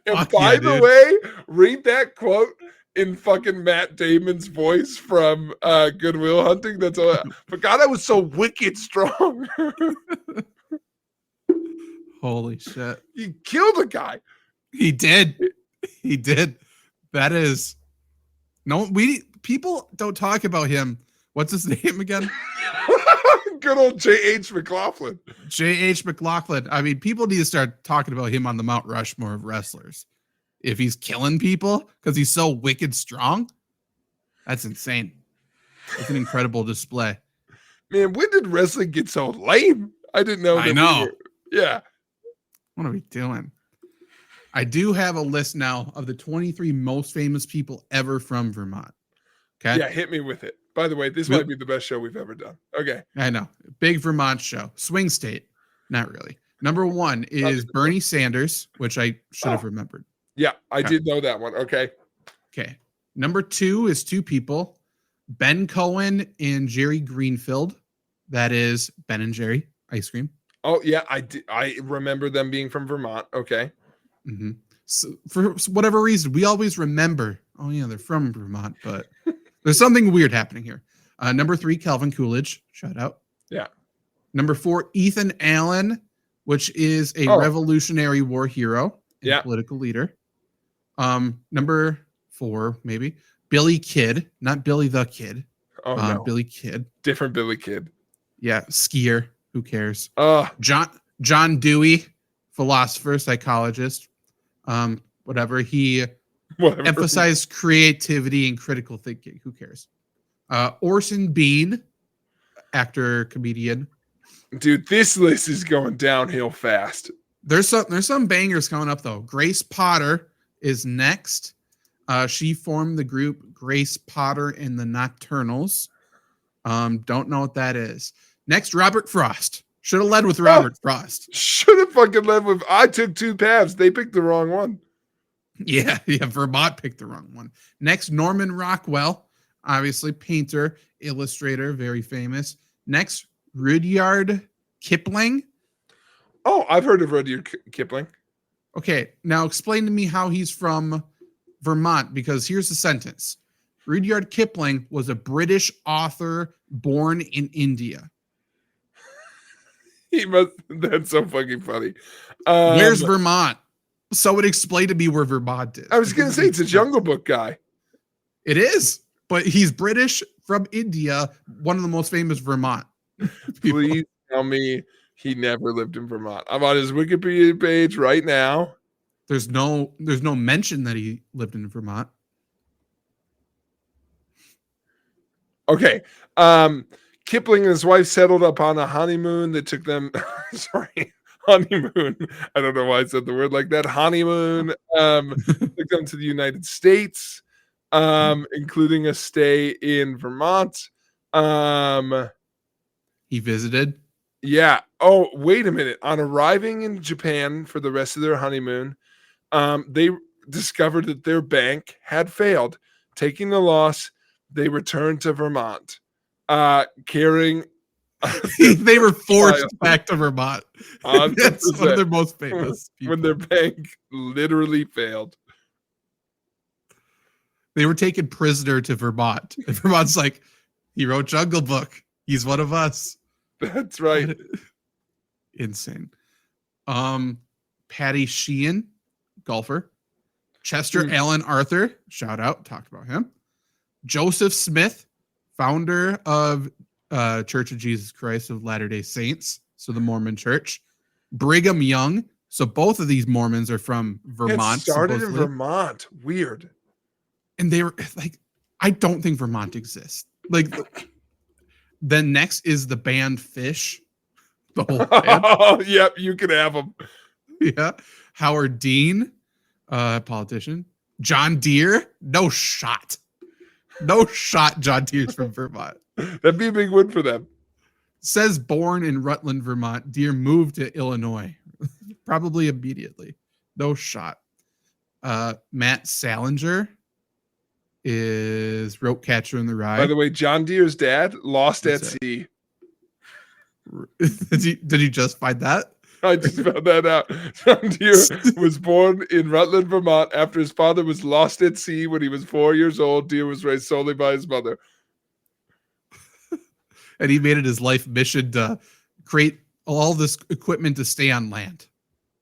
And Fuck by yeah, the dude. way, read that quote in fucking Matt Damon's voice from Good Will Hunting. That's all. Forgot I was so wicked strong. Holy shit. He killed a guy. He did. He did. That is people don't talk about him. What's his name again? Good old J.H. McLaughlin. J.H. McLaughlin. I mean, people need to start talking about him on the Mount Rushmore of wrestlers. If he's killing people because he's so wicked strong, that's insane. It's an incredible display. Man, when did wrestling get so lame? I didn't know. I know. Yeah. What are we doing? I do have a list now of the 23 most famous people ever from Vermont. Okay. Yeah, hit me with it. By the way, this might be the best show we've ever done. Okay. I know. Big Vermont show. Swing state. Not really. Number one is Bernie Sanders, which I should have remembered. Yeah, I did know that one. Okay. Okay. Number two is two people, Ben Cohen and Jerry Greenfield. That is Ben and Jerry ice cream. Oh, yeah, I remember them being from Vermont. Okay. Mm-hmm. So for whatever reason, we always remember, oh, yeah, they're from Vermont, but there's something weird happening here. Number three, Calvin Coolidge. Shout out. Yeah. Number four, Ethan Allen, which is a Revolutionary War hero and political leader. Number four, maybe, Billy Kidd, not Billy the Kid. Oh, no. Billy Kidd. Different Billy Kidd. Yeah, skier. Who cares? John Dewey, philosopher, psychologist. Whatever. He emphasized creativity and critical thinking. Who cares? Orson Bean, actor, comedian. Dude, this list is going downhill fast. There's some bangers coming up though. Grace Potter is next. She formed the group Grace Potter and the Nocturnals. Don't know what that is. Next, Robert Frost. Should have led with Robert Frost. Should have fucking led with. I took two paths. They picked the wrong one. Yeah. Vermont picked the wrong one. Next, Norman Rockwell, obviously painter, illustrator, very famous. Next, Rudyard Kipling. Oh, I've heard of Rudyard Kipling. Okay, now explain to me how he's from Vermont, because here's the sentence. Rudyard Kipling was a British author born in India. That's so fucking funny. Where's Vermont? Someone explain to me where Vermont is. I was going to say, it's a Jungle Book guy. It is, but he's British from India, one of the most famous Vermont people. Please tell me he never lived in Vermont. I'm on his Wikipedia page right now. There's no mention that he lived in Vermont. Okay. Kipling and his wife settled up on a honeymoon that took them honeymoon. I don't know why I said the word like that. Honeymoon took them to the United States, including a stay in Vermont. He visited. Yeah. Oh, wait a minute. On arriving in Japan for the rest of their honeymoon, they discovered that their bank had failed. Taking the loss, they returned to Vermont, carrying. They were forced back to Vermont. That's one of their most famous people. When their bank literally failed. They were taken prisoner to Vermont. And Vermont's like, he wrote Jungle Book. He's one of us. That's right. Insane. Patty Sheehan, golfer. Chester Allen Arthur, shout out, talked about him. Joseph Smith, founder of Church of Jesus Christ of Latter-day Saints, so the Mormon church. Brigham Young, so both of these Mormons are from Vermont. It started in Vermont. Weird. And they were like, I don't think Vermont exists. Like, then next is the band Fish. The whole band. Oh, yep, you can have them. Yeah. Howard Dean, politician. John Deere, no shot. No shot, John Deere's from Vermont. That'd be a big win for them. Says born in Rutland, Vermont. Deere moved to Illinois. Probably immediately. No shot. Matt Salinger is rope catcher in the rye. By the way, John Deere's dad lost at What's sea. Did you just find that? I just found that out. John Deere was born in Rutland, Vermont after his father was lost at sea when he was 4 years old. Deere was raised solely by his mother. And he made it his life mission to create all this equipment to stay on land.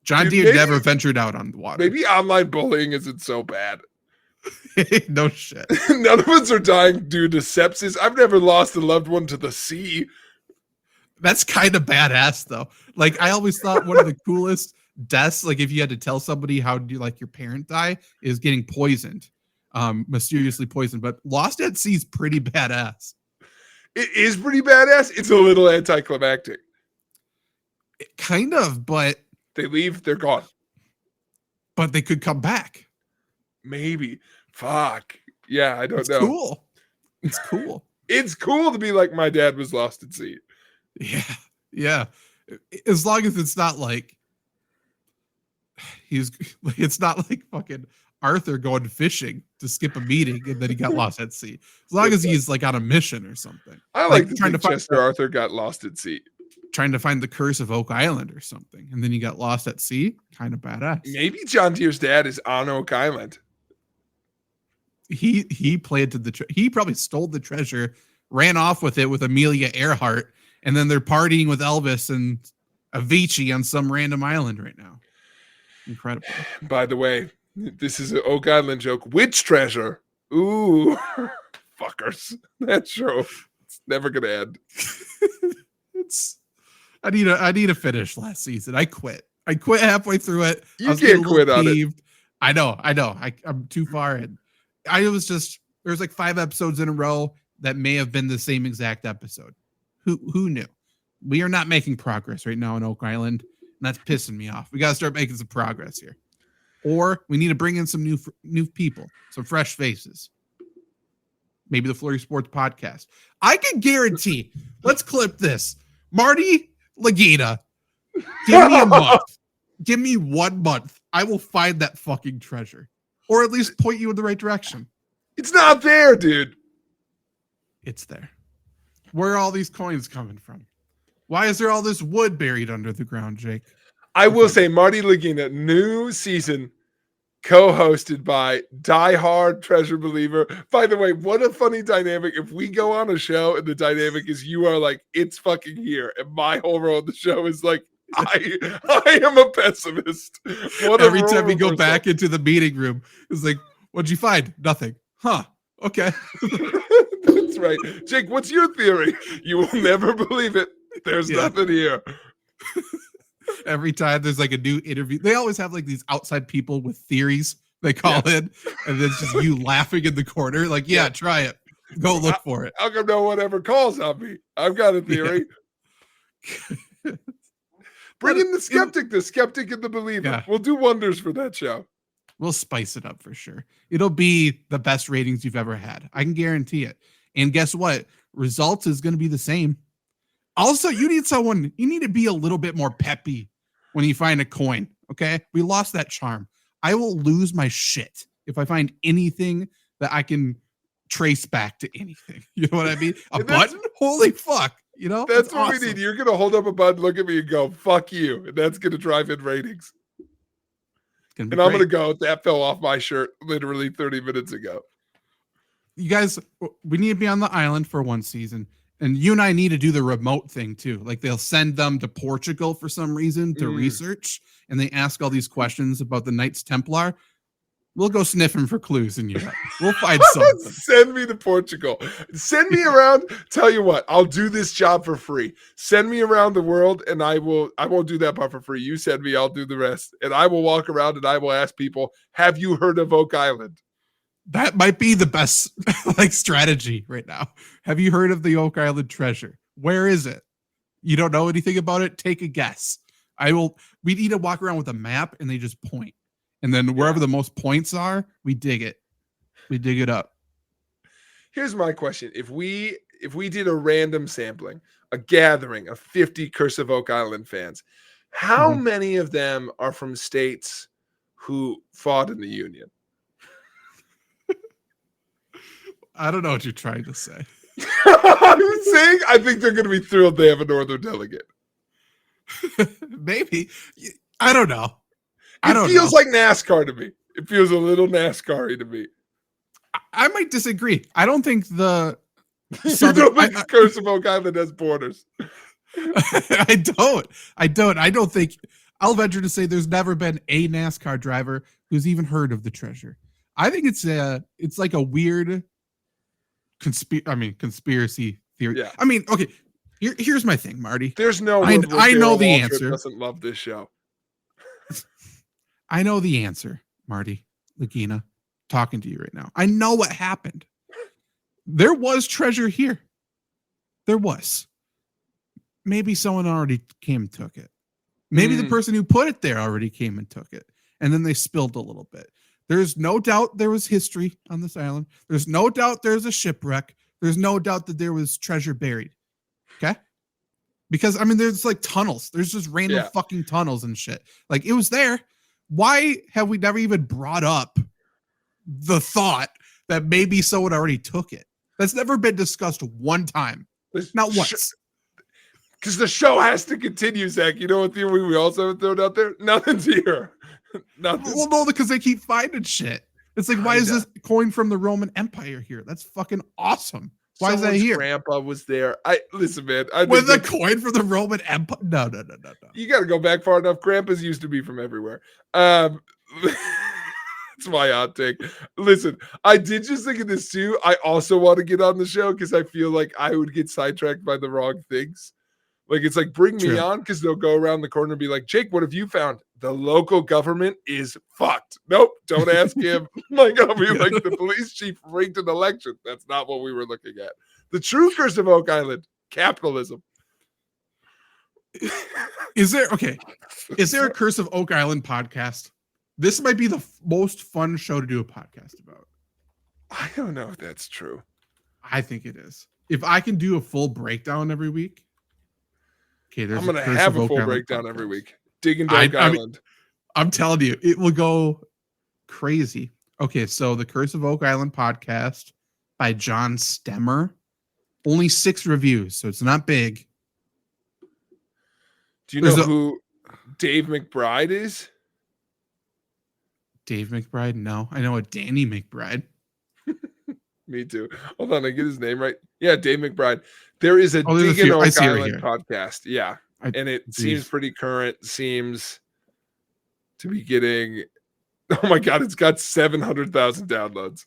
John Deere never ventured out on the water. Maybe online bullying isn't so bad. No shit. None of us are dying due to sepsis. I've never lost a loved one to the sea. That's kind of badass, though. Like, I always thought one of the coolest deaths, like if you had to tell somebody how do like your parent die, is getting poisoned, mysteriously poisoned. But lost at sea is pretty badass. It is pretty badass. It's a little anticlimactic. Kind of, but they leave, they're gone. But they could come back. Maybe. Fuck. Yeah, I don't know. Cool. It's cool. It's cool to be like my dad was lost at sea. Yeah. As long as it's not like it's not like fucking Arthur going fishing to skip a meeting and then he got lost at sea. As long as he's like on a mission or something. I like trying to find Chester Arthur got lost at sea. Trying to find the curse of Oak Island or something. And then you got lost at sea. Kind of badass. Maybe John Deere's dad is on Oak Island. He planted he probably stole the treasure, ran off with it with Amelia Earhart, and then they're partying with Elvis and Avicii on some random island right now. Incredible. By the way, this is an Oak Island joke. Which treasure? Ooh, fuckers. That show, it's never gonna end. I need to finish last season. I quit halfway through it. You can't quit on it. I know. I'm too far in. There's like 5 episodes in a row that may have been the same exact episode. Who knew? We are not making progress right now in Oak Island, and that's pissing me off. We got to start making some progress here. Or we need to bring in some new people, some fresh faces. Maybe the Flurry Sports Podcast. I can guarantee, let's clip this. Marty Lagina, give me a month. Give me 1 month. I will find that fucking treasure. Or at least point you in the right direction. It's not there, dude. It's there. Where are all these coins coming from? Why is there all this wood buried under the ground, Jake? I will say Marty Lagina, new season, co-hosted by diehard treasure believer. By the way, what a funny dynamic. If we go on a show and the dynamic is you are like, it's fucking here. And my whole role of the show is like, I am a pessimist. Every time we go back into the meeting room, it's like, what'd you find? Nothing. Huh. Okay. That's right. Jake, what's your theory? You will never believe it. There's nothing here. Every time there's like a new interview, they always have like these outside people with theories they call in, and then it's just you laughing in the corner, like, try it. Go look for it. How come no one ever calls on me? I've got a theory. Bring in the skeptic and the believer. Yeah. We'll do wonders for that show. We'll spice it up for sure. It'll be the best ratings you've ever had. I can guarantee it. And guess what? Results is going to be the same. Also, you need to be a little bit more peppy when you find a coin. Okay. We lost that charm. I will lose my shit if I find anything that I can trace back to anything. You know what I mean? A button? Holy fuck. You know, that's what awesome. We need. You're going to hold up a button, look at me and go, fuck you. And that's going to drive in ratings. And I'm going to go, that fell off my shirt literally 30 minutes ago. You guys, we need to be on the island for 1 season. And you and I need to do the remote thing too. Like they'll send them to Portugal for some reason to research. And they ask all these questions about the Knights Templar. We'll go sniffing for clues in Europe. We'll find something. Send me to Portugal. Send me around. Tell you what, I'll do this job for free. Send me around the world, and I won't do that part for free. You send me, I'll do the rest. And I will walk around and I will ask people, have you heard of Oak Island? That might be the best strategy right now. Have you heard of the Oak Island treasure? Where is it? You don't know anything about it? Take a guess. We need to walk around with a map and they just point. And then wherever the most points are, we dig it. We dig it up. Here's my question: if we did a random sampling, a gathering of 50 Curse of Oak Island fans, how many of them are from states who fought in the Union? I don't know what you're trying to say. I'm saying I think they're going to be thrilled they have a Northern delegate. Maybe. I don't know. It feels like NASCAR to me. It feels a little NASCAR-y to me. I might disagree. I don't think the Southern, you don't think Curse of Oak Island has borders? I don't. I don't think. I'll venture to say there's never been a NASCAR driver who's even heard of the treasure. I think it's like a weird conspiracy theory. Yeah. I mean, okay. Here's my thing, Marty. There's no. I know the answer. Doesn't love this show. I know the answer, Marty Lagina. Talking to you right now. I know what happened. There was treasure here. There was. Maybe someone already came and took it. Maybe the person who put it there already came and took it. And then they spilled a little bit. There's no doubt there was history on this island. There's no doubt there's a shipwreck. There's no doubt that there was treasure buried. Okay? Because, I mean, there's like tunnels. There's just random fucking tunnels and shit. Like, it was there. Why have we never even brought up the thought that maybe someone already took it? That's never been discussed one time. Not once. Because the show has to continue, Zach. You know what theory we also have thrown out there? Nothing's here. Nothing. Well, no, because they keep finding shit. It's like, why is this coin from the Roman Empire here? That's fucking awesome. Why is that here? Grandpa was there. Listen, man. With the coin from the Roman Empire? No. You got to go back far enough. Grandpas used to be from everywhere. It's my hot take. Listen, I did just think of this too. I also want to get on the show because I feel like I would get sidetracked by the wrong things. Like, it's like, bring me on, because they'll go around the corner and be like, Jake, what have you found? The local government is fucked. Nope, don't ask him. Like, I'll be like, the police chief rigged an election. That's not what we were looking at. The true Curse of Oak Island, capitalism. Is there a Curse of Oak Island podcast? This might be the most fun show to do a podcast about. I don't know if that's true. I think it is. If I can do a full breakdown every week. Okay, I'm going to have a full breakdown every week. Dig into Oak Island. I'm telling you, it will go crazy. Okay, so the Curse of Oak Island podcast by John Stemmer. Only 6 reviews, so it's not big. Do you know who Dave McBride is? Dave McBride? No. I know a Danny McBride. Me too. Hold on, I get his name right. Yeah, Dave McBride. There is a Dig in Oak Island podcast. Yeah. And it seems pretty current. Seems to be getting, oh my God, it's got 700,000 downloads.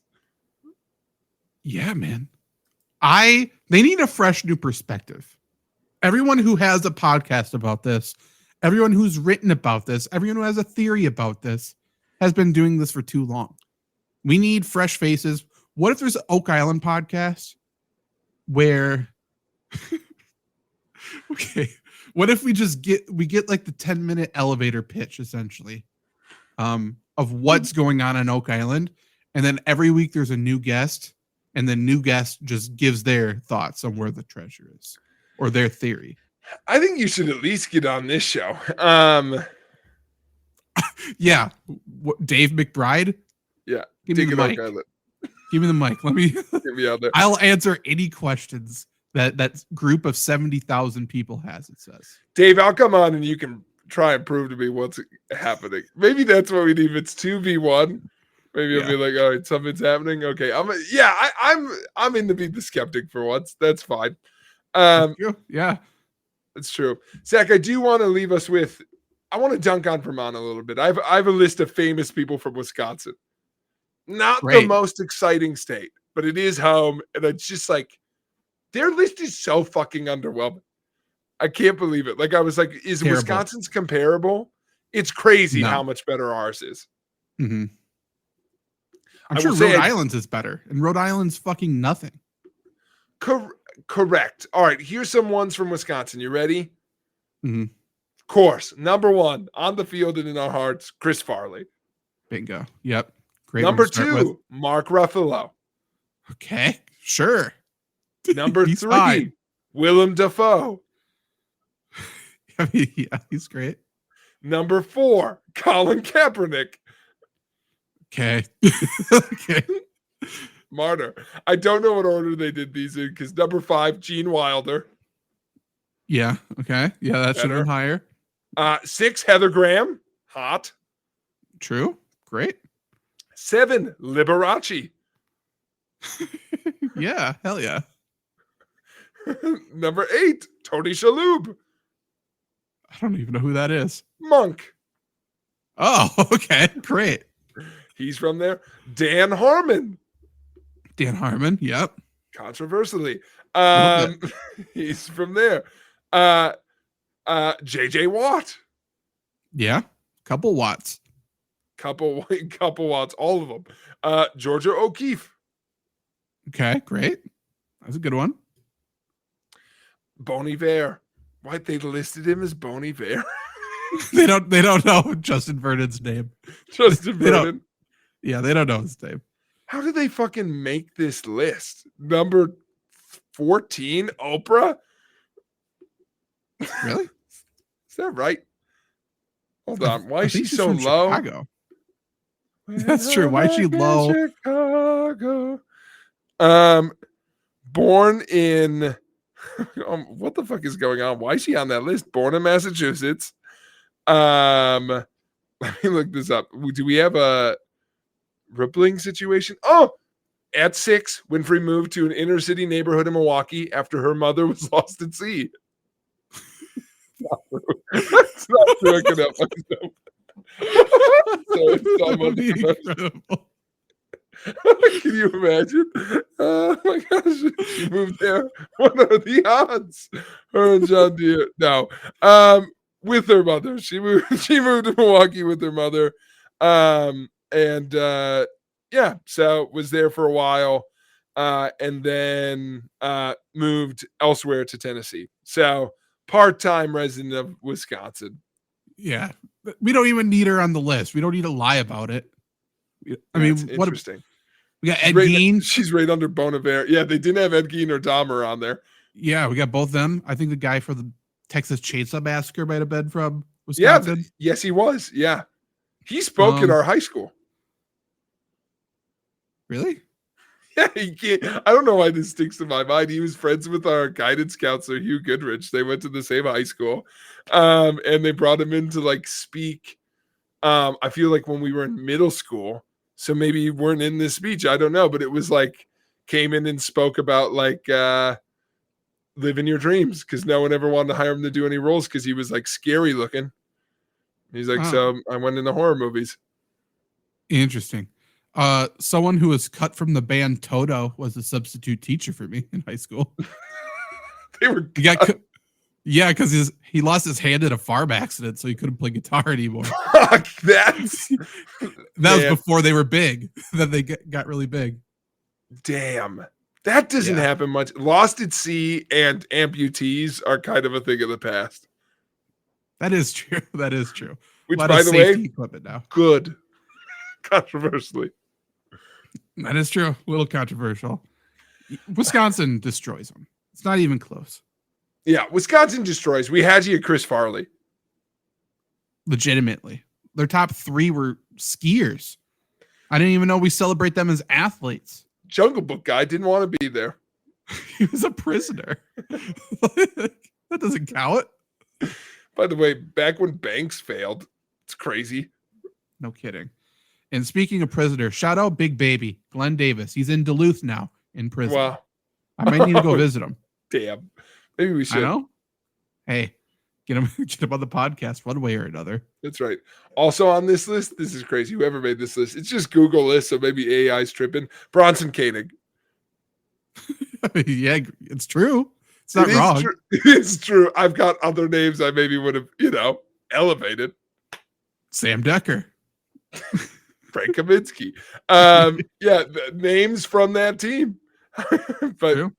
Yeah, man. They need a fresh new perspective. Everyone who has a podcast about this, everyone who's written about this, everyone who has a theory about this has been doing this for too long. We need fresh faces. What if there's an Oak Island podcast where okay, what if we get like the 10-minute elevator pitch essentially of what's going on Oak Island, and then every week there's a new guest, and the new guest just gives their thoughts on where the treasure is or their theory. I think you should at least get on this show. Yeah, Dave McBride. Yeah, give me the mic. Give me the mic. Let me get me out there. I'll answer any questions that group of 70,000 people has. It says, Dave, I'll come on and you can try and prove to me what's happening. Maybe that's what we need. If it's 2v1, maybe I'll be like, all right, something's happening. Okay, I'm in to be the skeptic for once. That's fine. Yeah, that's true. Zach, I do want to leave us with. I want to dunk on Vermont a little bit. I have a list of famous people from Wisconsin. Not the most exciting state, but it is home. And it's just like, their list is so fucking underwhelming. I can't believe it. Like, I was like, is terrible. Wisconsin's comparable? It's crazy how much better ours is. Mm-hmm. I'm sure Rhode Island's is better. And Rhode Island's fucking nothing. Correct. All right, here's some ones from Wisconsin. You ready? Mm-hmm. Of course. Number 1, on the field and in our hearts, Chris Farley. Bingo. Yep. Great. Number 2, Mark Ruffalo. Okay, Sure. Number He's 3, fine. Willem Dafoe. I mean, yeah, he's great. Number 4, Colin Kaepernick. Okay. Okay. Martyr. I don't know what order they did these in because number 5, Gene Wilder. Yeah. Okay. Yeah, that should have been Better. higher. 6, Heather Graham. Hot. True. Great. 7, Liberace. Yeah. Hell yeah. Number 8, Tony Shalhoub. I don't even know who that is. Monk. Oh, okay. Great. He's from there. Dan Harmon. Dan Harmon. Yep. Controversially. Little He's from there. JJ Watt. Yeah. Couple watts. Couple Watts, all of them. Georgia O'Keeffe. Okay. Great. That's a good one. Bon Iver. Why they listed him as Bon Iver? They don't know Justin Vernon's name. Justin They don't- Vernon. Yeah, they don't know his name. How did they fucking make this list? Number 14, Oprah? Really? Is that right? Hold on. Why I is she think she's so from low? Chicago. That's true. Why is she low? Chicago. Born in what the fuck is going on? Why is she on that list? Born in Massachusetts. Let me look this up. Do we have a rippling situation? Oh, at 6, Winfrey moved to an inner city neighborhood in Milwaukee after her mother was lost at sea. It's not true. I could help myself. So it's almost Incredible. Can you imagine? Oh my gosh, she moved there. What are the odds? Her and John Deere. No, with her mother. She moved to Milwaukee with her mother, yeah. So was there for a while, and then moved elsewhere to Tennessee. So part-time resident of Wisconsin. Yeah. We don't even need her on the list. We don't need to lie about it. I mean, That's what interesting. we got Ed Right, Gein. she's right under Bon Iver. Yeah, they didn't have Ed Gein or Dahmer on there. Yeah, we got both them. I think the guy for the Texas Chainsaw Massacre might have been from Yeah, Wisconsin. yes, he was. Yeah, he spoke at our high school. Really? Yeah, he can't. I don't know why this sticks to my mind. He was friends with our guidance counselor, Hugh Goodrich. They went to the same high school, and they brought him in to like speak. I feel like when we were in middle school, so maybe you weren't in this speech. I don't know, but it was like came in and spoke about like living your dreams because no one ever wanted to hire him to do any roles because he was like scary looking. He's like, so I went into horror movies. Interesting. Someone who was cut from the band Toto was a substitute teacher for me in high school. They were yeah, because he lost his hand in a farm accident, so he couldn't play guitar anymore. Fuck, that was before they were big. Then they got really big. Damn. That doesn't happen much. Lost at sea and amputees are kind of a thing of the past. That is true. That is true. Which, by the way, equipment now. Good. Controversially. That is true. A little controversial. Wisconsin destroys them. It's not even close. Yeah, Wisconsin destroys. We had you at Chris Farley. Legitimately. Their top 3 were skiers. I didn't even know we celebrate them as athletes. Jungle Book guy didn't want to be there. He was a prisoner. That doesn't count. By the way, back when Banks failed, it's crazy. No kidding. And speaking of prisoner, shout out Big Baby, Glenn Davis. He's in Duluth now in prison. Wow. I might need to go visit him. Damn. Maybe we should. I know. Hey, get him on the podcast one way or another. That's right. Also on this list, this is crazy. Whoever made this list, it's just Google list, so maybe AI's tripping. Bronson Koenig. Yeah, it's true. It's not wrong. It's true. I've got other names I maybe would have, elevated. Sam Decker. Frank Kaminsky. Names from that team. But true.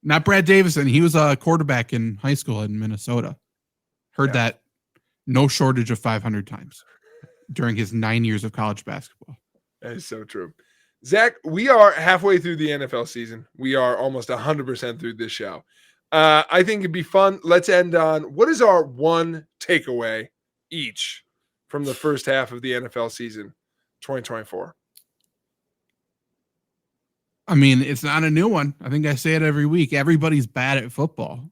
Not Brad Davison. He was a quarterback in high school in Minnesota. Heard that no shortage of 500 times during his 9 years of college basketball. That is so true. Zach, we are halfway through the NFL season. We are almost 100% through this show. I think it'd be fun. Let's end on what is our one takeaway each from the first half of the NFL season 2024? I mean, it's not a new one. I think I say it every week. Everybody's bad at football.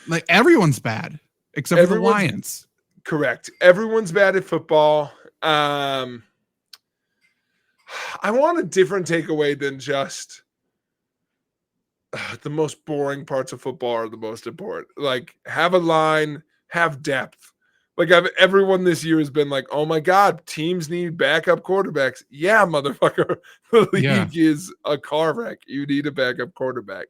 Like, everyone's bad except for the Lions. Correct. Everyone's bad at football. I want a different takeaway than just the most boring parts of football are the most important. Like, have a line, have depth. Like, everyone this year has been like, oh my God, teams need backup quarterbacks. Yeah, motherfucker. The league is a car wreck. You need a backup quarterback.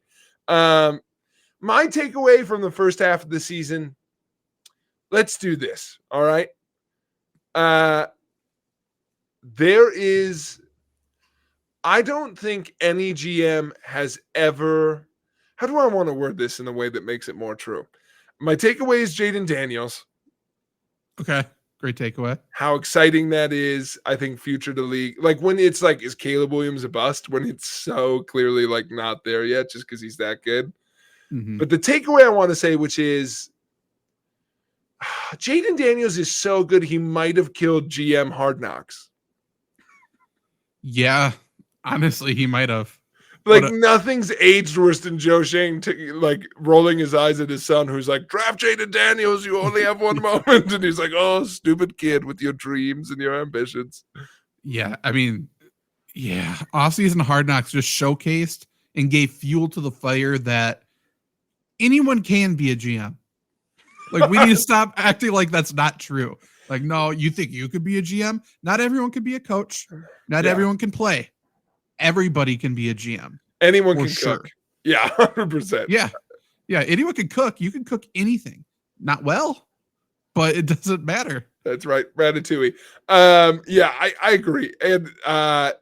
My takeaway from the first half of the season, let's do this. All right. I don't think any GM has ever, how do I want to word this in a way that makes it more true? My takeaway is Jaden Daniels. Okay. Great takeaway. How exciting that is. I think future the league, like when it's like, is Caleb Williams a bust? When it's so clearly like not there yet, just because he's that good. Mm-hmm. But the takeaway I want to say, which is Jaden Daniels is so good, he might have killed GM Hard Knocks. Yeah, honestly, he might have. Like, nothing's aged worse than Joe Shane like rolling his eyes at his son, who's like, draft Jaden Daniels, you only have one moment. And he's like, oh, stupid kid with your dreams and your ambitions. Yeah, I mean, yeah. Offseason Hard Knocks just showcased and gave fuel to the fire that anyone can be a GM. Like, we need to stop acting like that's not true. Like, no, you think you could be a GM? Not everyone can be a coach. Not everyone can play. Everybody can be a GM. Anyone can cook. Yeah, 100%. Yeah. Yeah, anyone can cook. You can cook anything. Not well, but it doesn't matter. That's right. Ratatouille. Yeah, I agree. And I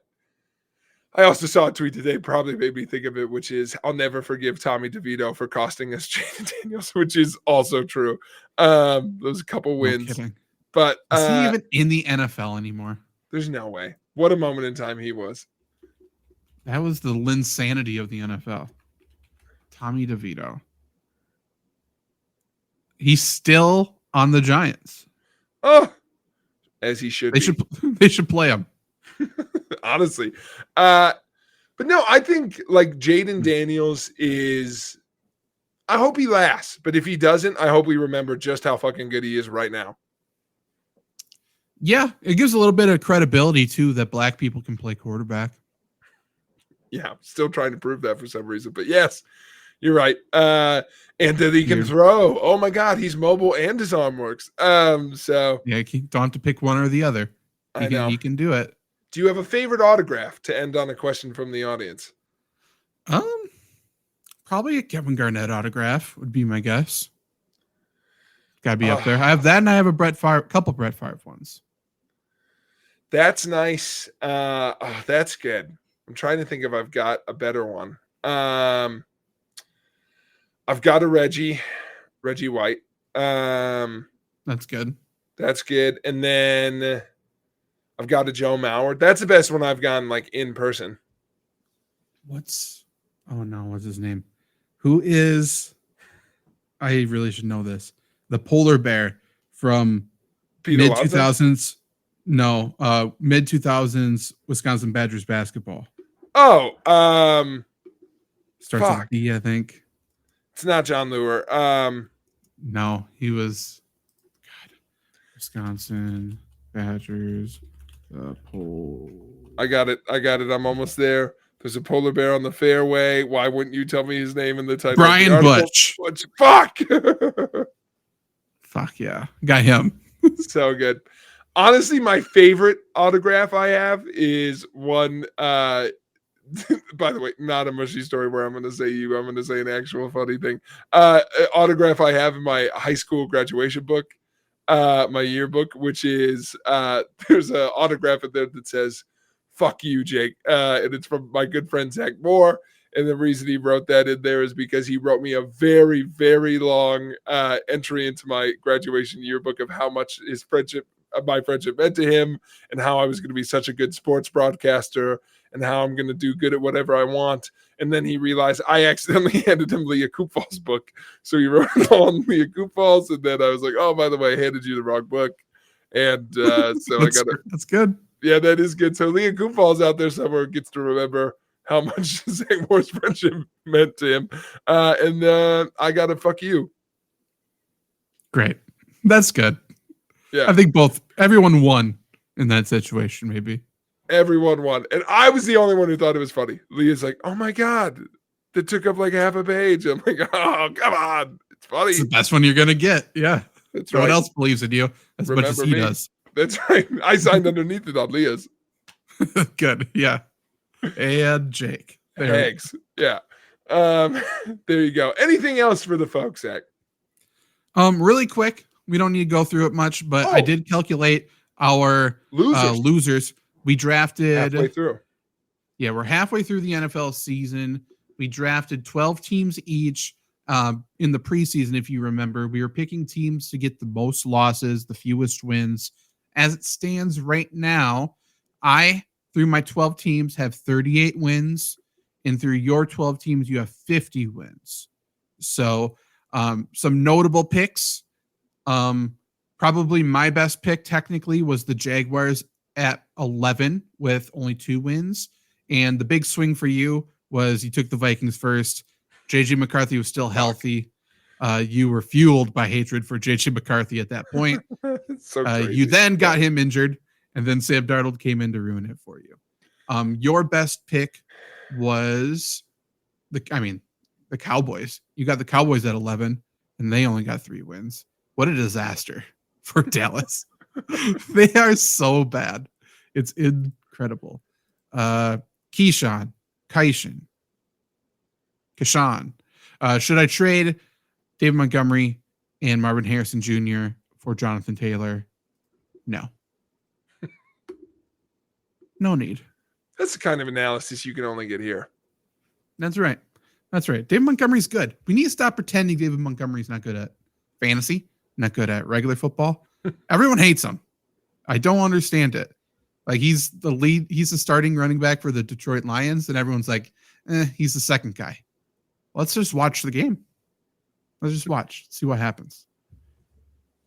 also saw a tweet today, probably made me think of it, which is, I'll never forgive Tommy DeVito for costing us Jaden Daniels, which is also true. Those couple wins. No, but is he even in the NFL anymore? There's no way. What a moment in time he was. That was the Linsanity of the NFL. Tommy DeVito. He's still on the Giants. Oh, as he should. They should play him. Honestly. But no, I think like Jaden Daniels is, I hope he lasts. But if he doesn't, I hope we remember just how fucking good he is right now. Yeah, it gives a little bit of credibility too that black people can play quarterback. Yeah, still trying to prove that for some reason. But yes, you're right. And that he can throw. Oh my God, he's mobile and his arm works. So yeah, you don't have to pick one or the other. He can do it. Do you have a favorite autograph to end on a question from the audience? Probably a Kevin Garnett autograph would be my guess. Gotta be up there. I have that, and I have a couple Brett Favre ones. That's nice. That's good. I'm trying to think if I've got a better one. I've got a Reggie White. That's good. That's good. And then I've got a Joe Mauer. That's the best one I've gotten like in person. What's his name? I really should know this. The polar bear from mid 2000s. No, mid 2000s Wisconsin Badgers basketball. Oh, starts with B, I think. It's not John Lure. No, he was Wisconsin Badgers. I got it. I'm almost there. There's a polar bear on the fairway. Why wouldn't you tell me his name in the title? Brian Butch. Fuck. Fuck yeah. Got him. So good. Honestly, my favorite autograph I have is one, by the way, not a mushy story where I'm going to say you. I'm going to say an actual funny thing. Autograph I have in my high school graduation book, my yearbook, which is, there's an autograph in there that says, fuck you, Jake. And it's from my good friend, Zach Moore. And the reason he wrote that in there is because he wrote me a very, very long entry into my graduation yearbook of how much his friendship my friendship meant to him and how I was going to be such a good sports broadcaster and how I'm going to do good at whatever I want. And then he realized I accidentally handed him Leah Kupfal's book. So he wrote it on Leah Kupfal's. And then I was like, oh, by the way, I handed you the wrong book. And so I got it. That's good. Yeah, that is good. So Leah Kupfal's out there somewhere gets to remember how much Zach Moore's friendship meant to him. And I got to fuck you. Great. That's good. Yeah. I think everyone won in that situation, maybe. Everyone won. And I was the only one who thought it was funny. Leah's like, oh my God, that took up like half a page. I'm like, oh, come on. It's funny. It's the best one you're going to get. Yeah. That's No right. one else believes in you as much as he does. That's right. I signed underneath it on Leah's. Good. Yeah. And Jake. Eggs. Yeah. There you go. Anything else for the folks, Zach? Really quick. We don't need to go through it much, but I did calculate our losers. We drafted halfway through. Yeah, we're halfway through the NFL season. We drafted 12 teams each. In the preseason, if you remember, we were picking teams to get the most losses, the fewest wins. As it stands right now, through my 12 teams, have 38 wins, and through your 12 teams, you have 50 wins. So, some notable picks. Probably my best pick technically was the Jaguars at 11 with only 2 wins. And the big swing for you was you took the Vikings first. JJ McCarthy was still healthy. You were fueled by hatred for JJ McCarthy at that point. So crazy. You then got him injured, and then Sam Darnold came in to ruin it for you. Your best pick was the Cowboys. You got the Cowboys at 11, and they only got 3 wins. What a disaster for Dallas. They are so bad. It's incredible. Keyshawn. Should I trade David Montgomery and Marvin Harrison Jr. for Jonathan Taylor? No. No need. That's the kind of analysis you can only get here. That's right. David Montgomery's good. We need to stop pretending David Montgomery's not good at fantasy, not good at regular football. Everyone hates him. I don't understand it. Like he's the starting running back for the Detroit Lions, and everyone's like, he's the second guy. Let's just watch the game. Let's just watch, see what happens.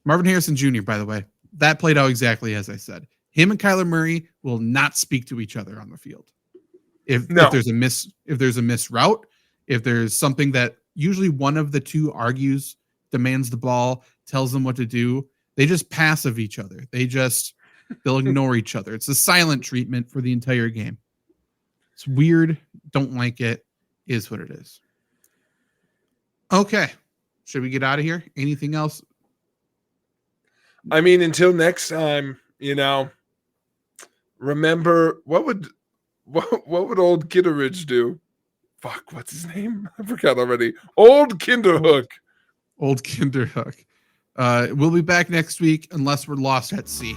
Marvin Harrison Jr., by the way, that played out exactly as I said. Him and Kyler Murray will not speak to each other on the field. If there's a miss route, if there's something that usually one of the two argues, demands the ball, tells them what to do, they just pass of each other. They'll ignore each other. It's a silent treatment for the entire game. It's weird. Don't like it. Is what it is. Okay. Should we get out of here? Anything else? I mean, until next time, remember what would old Kitteridge do? Fuck, what's his name? I forgot already. Old Kinderhook. Old Kinderhook. We'll be back next week unless we're lost at sea.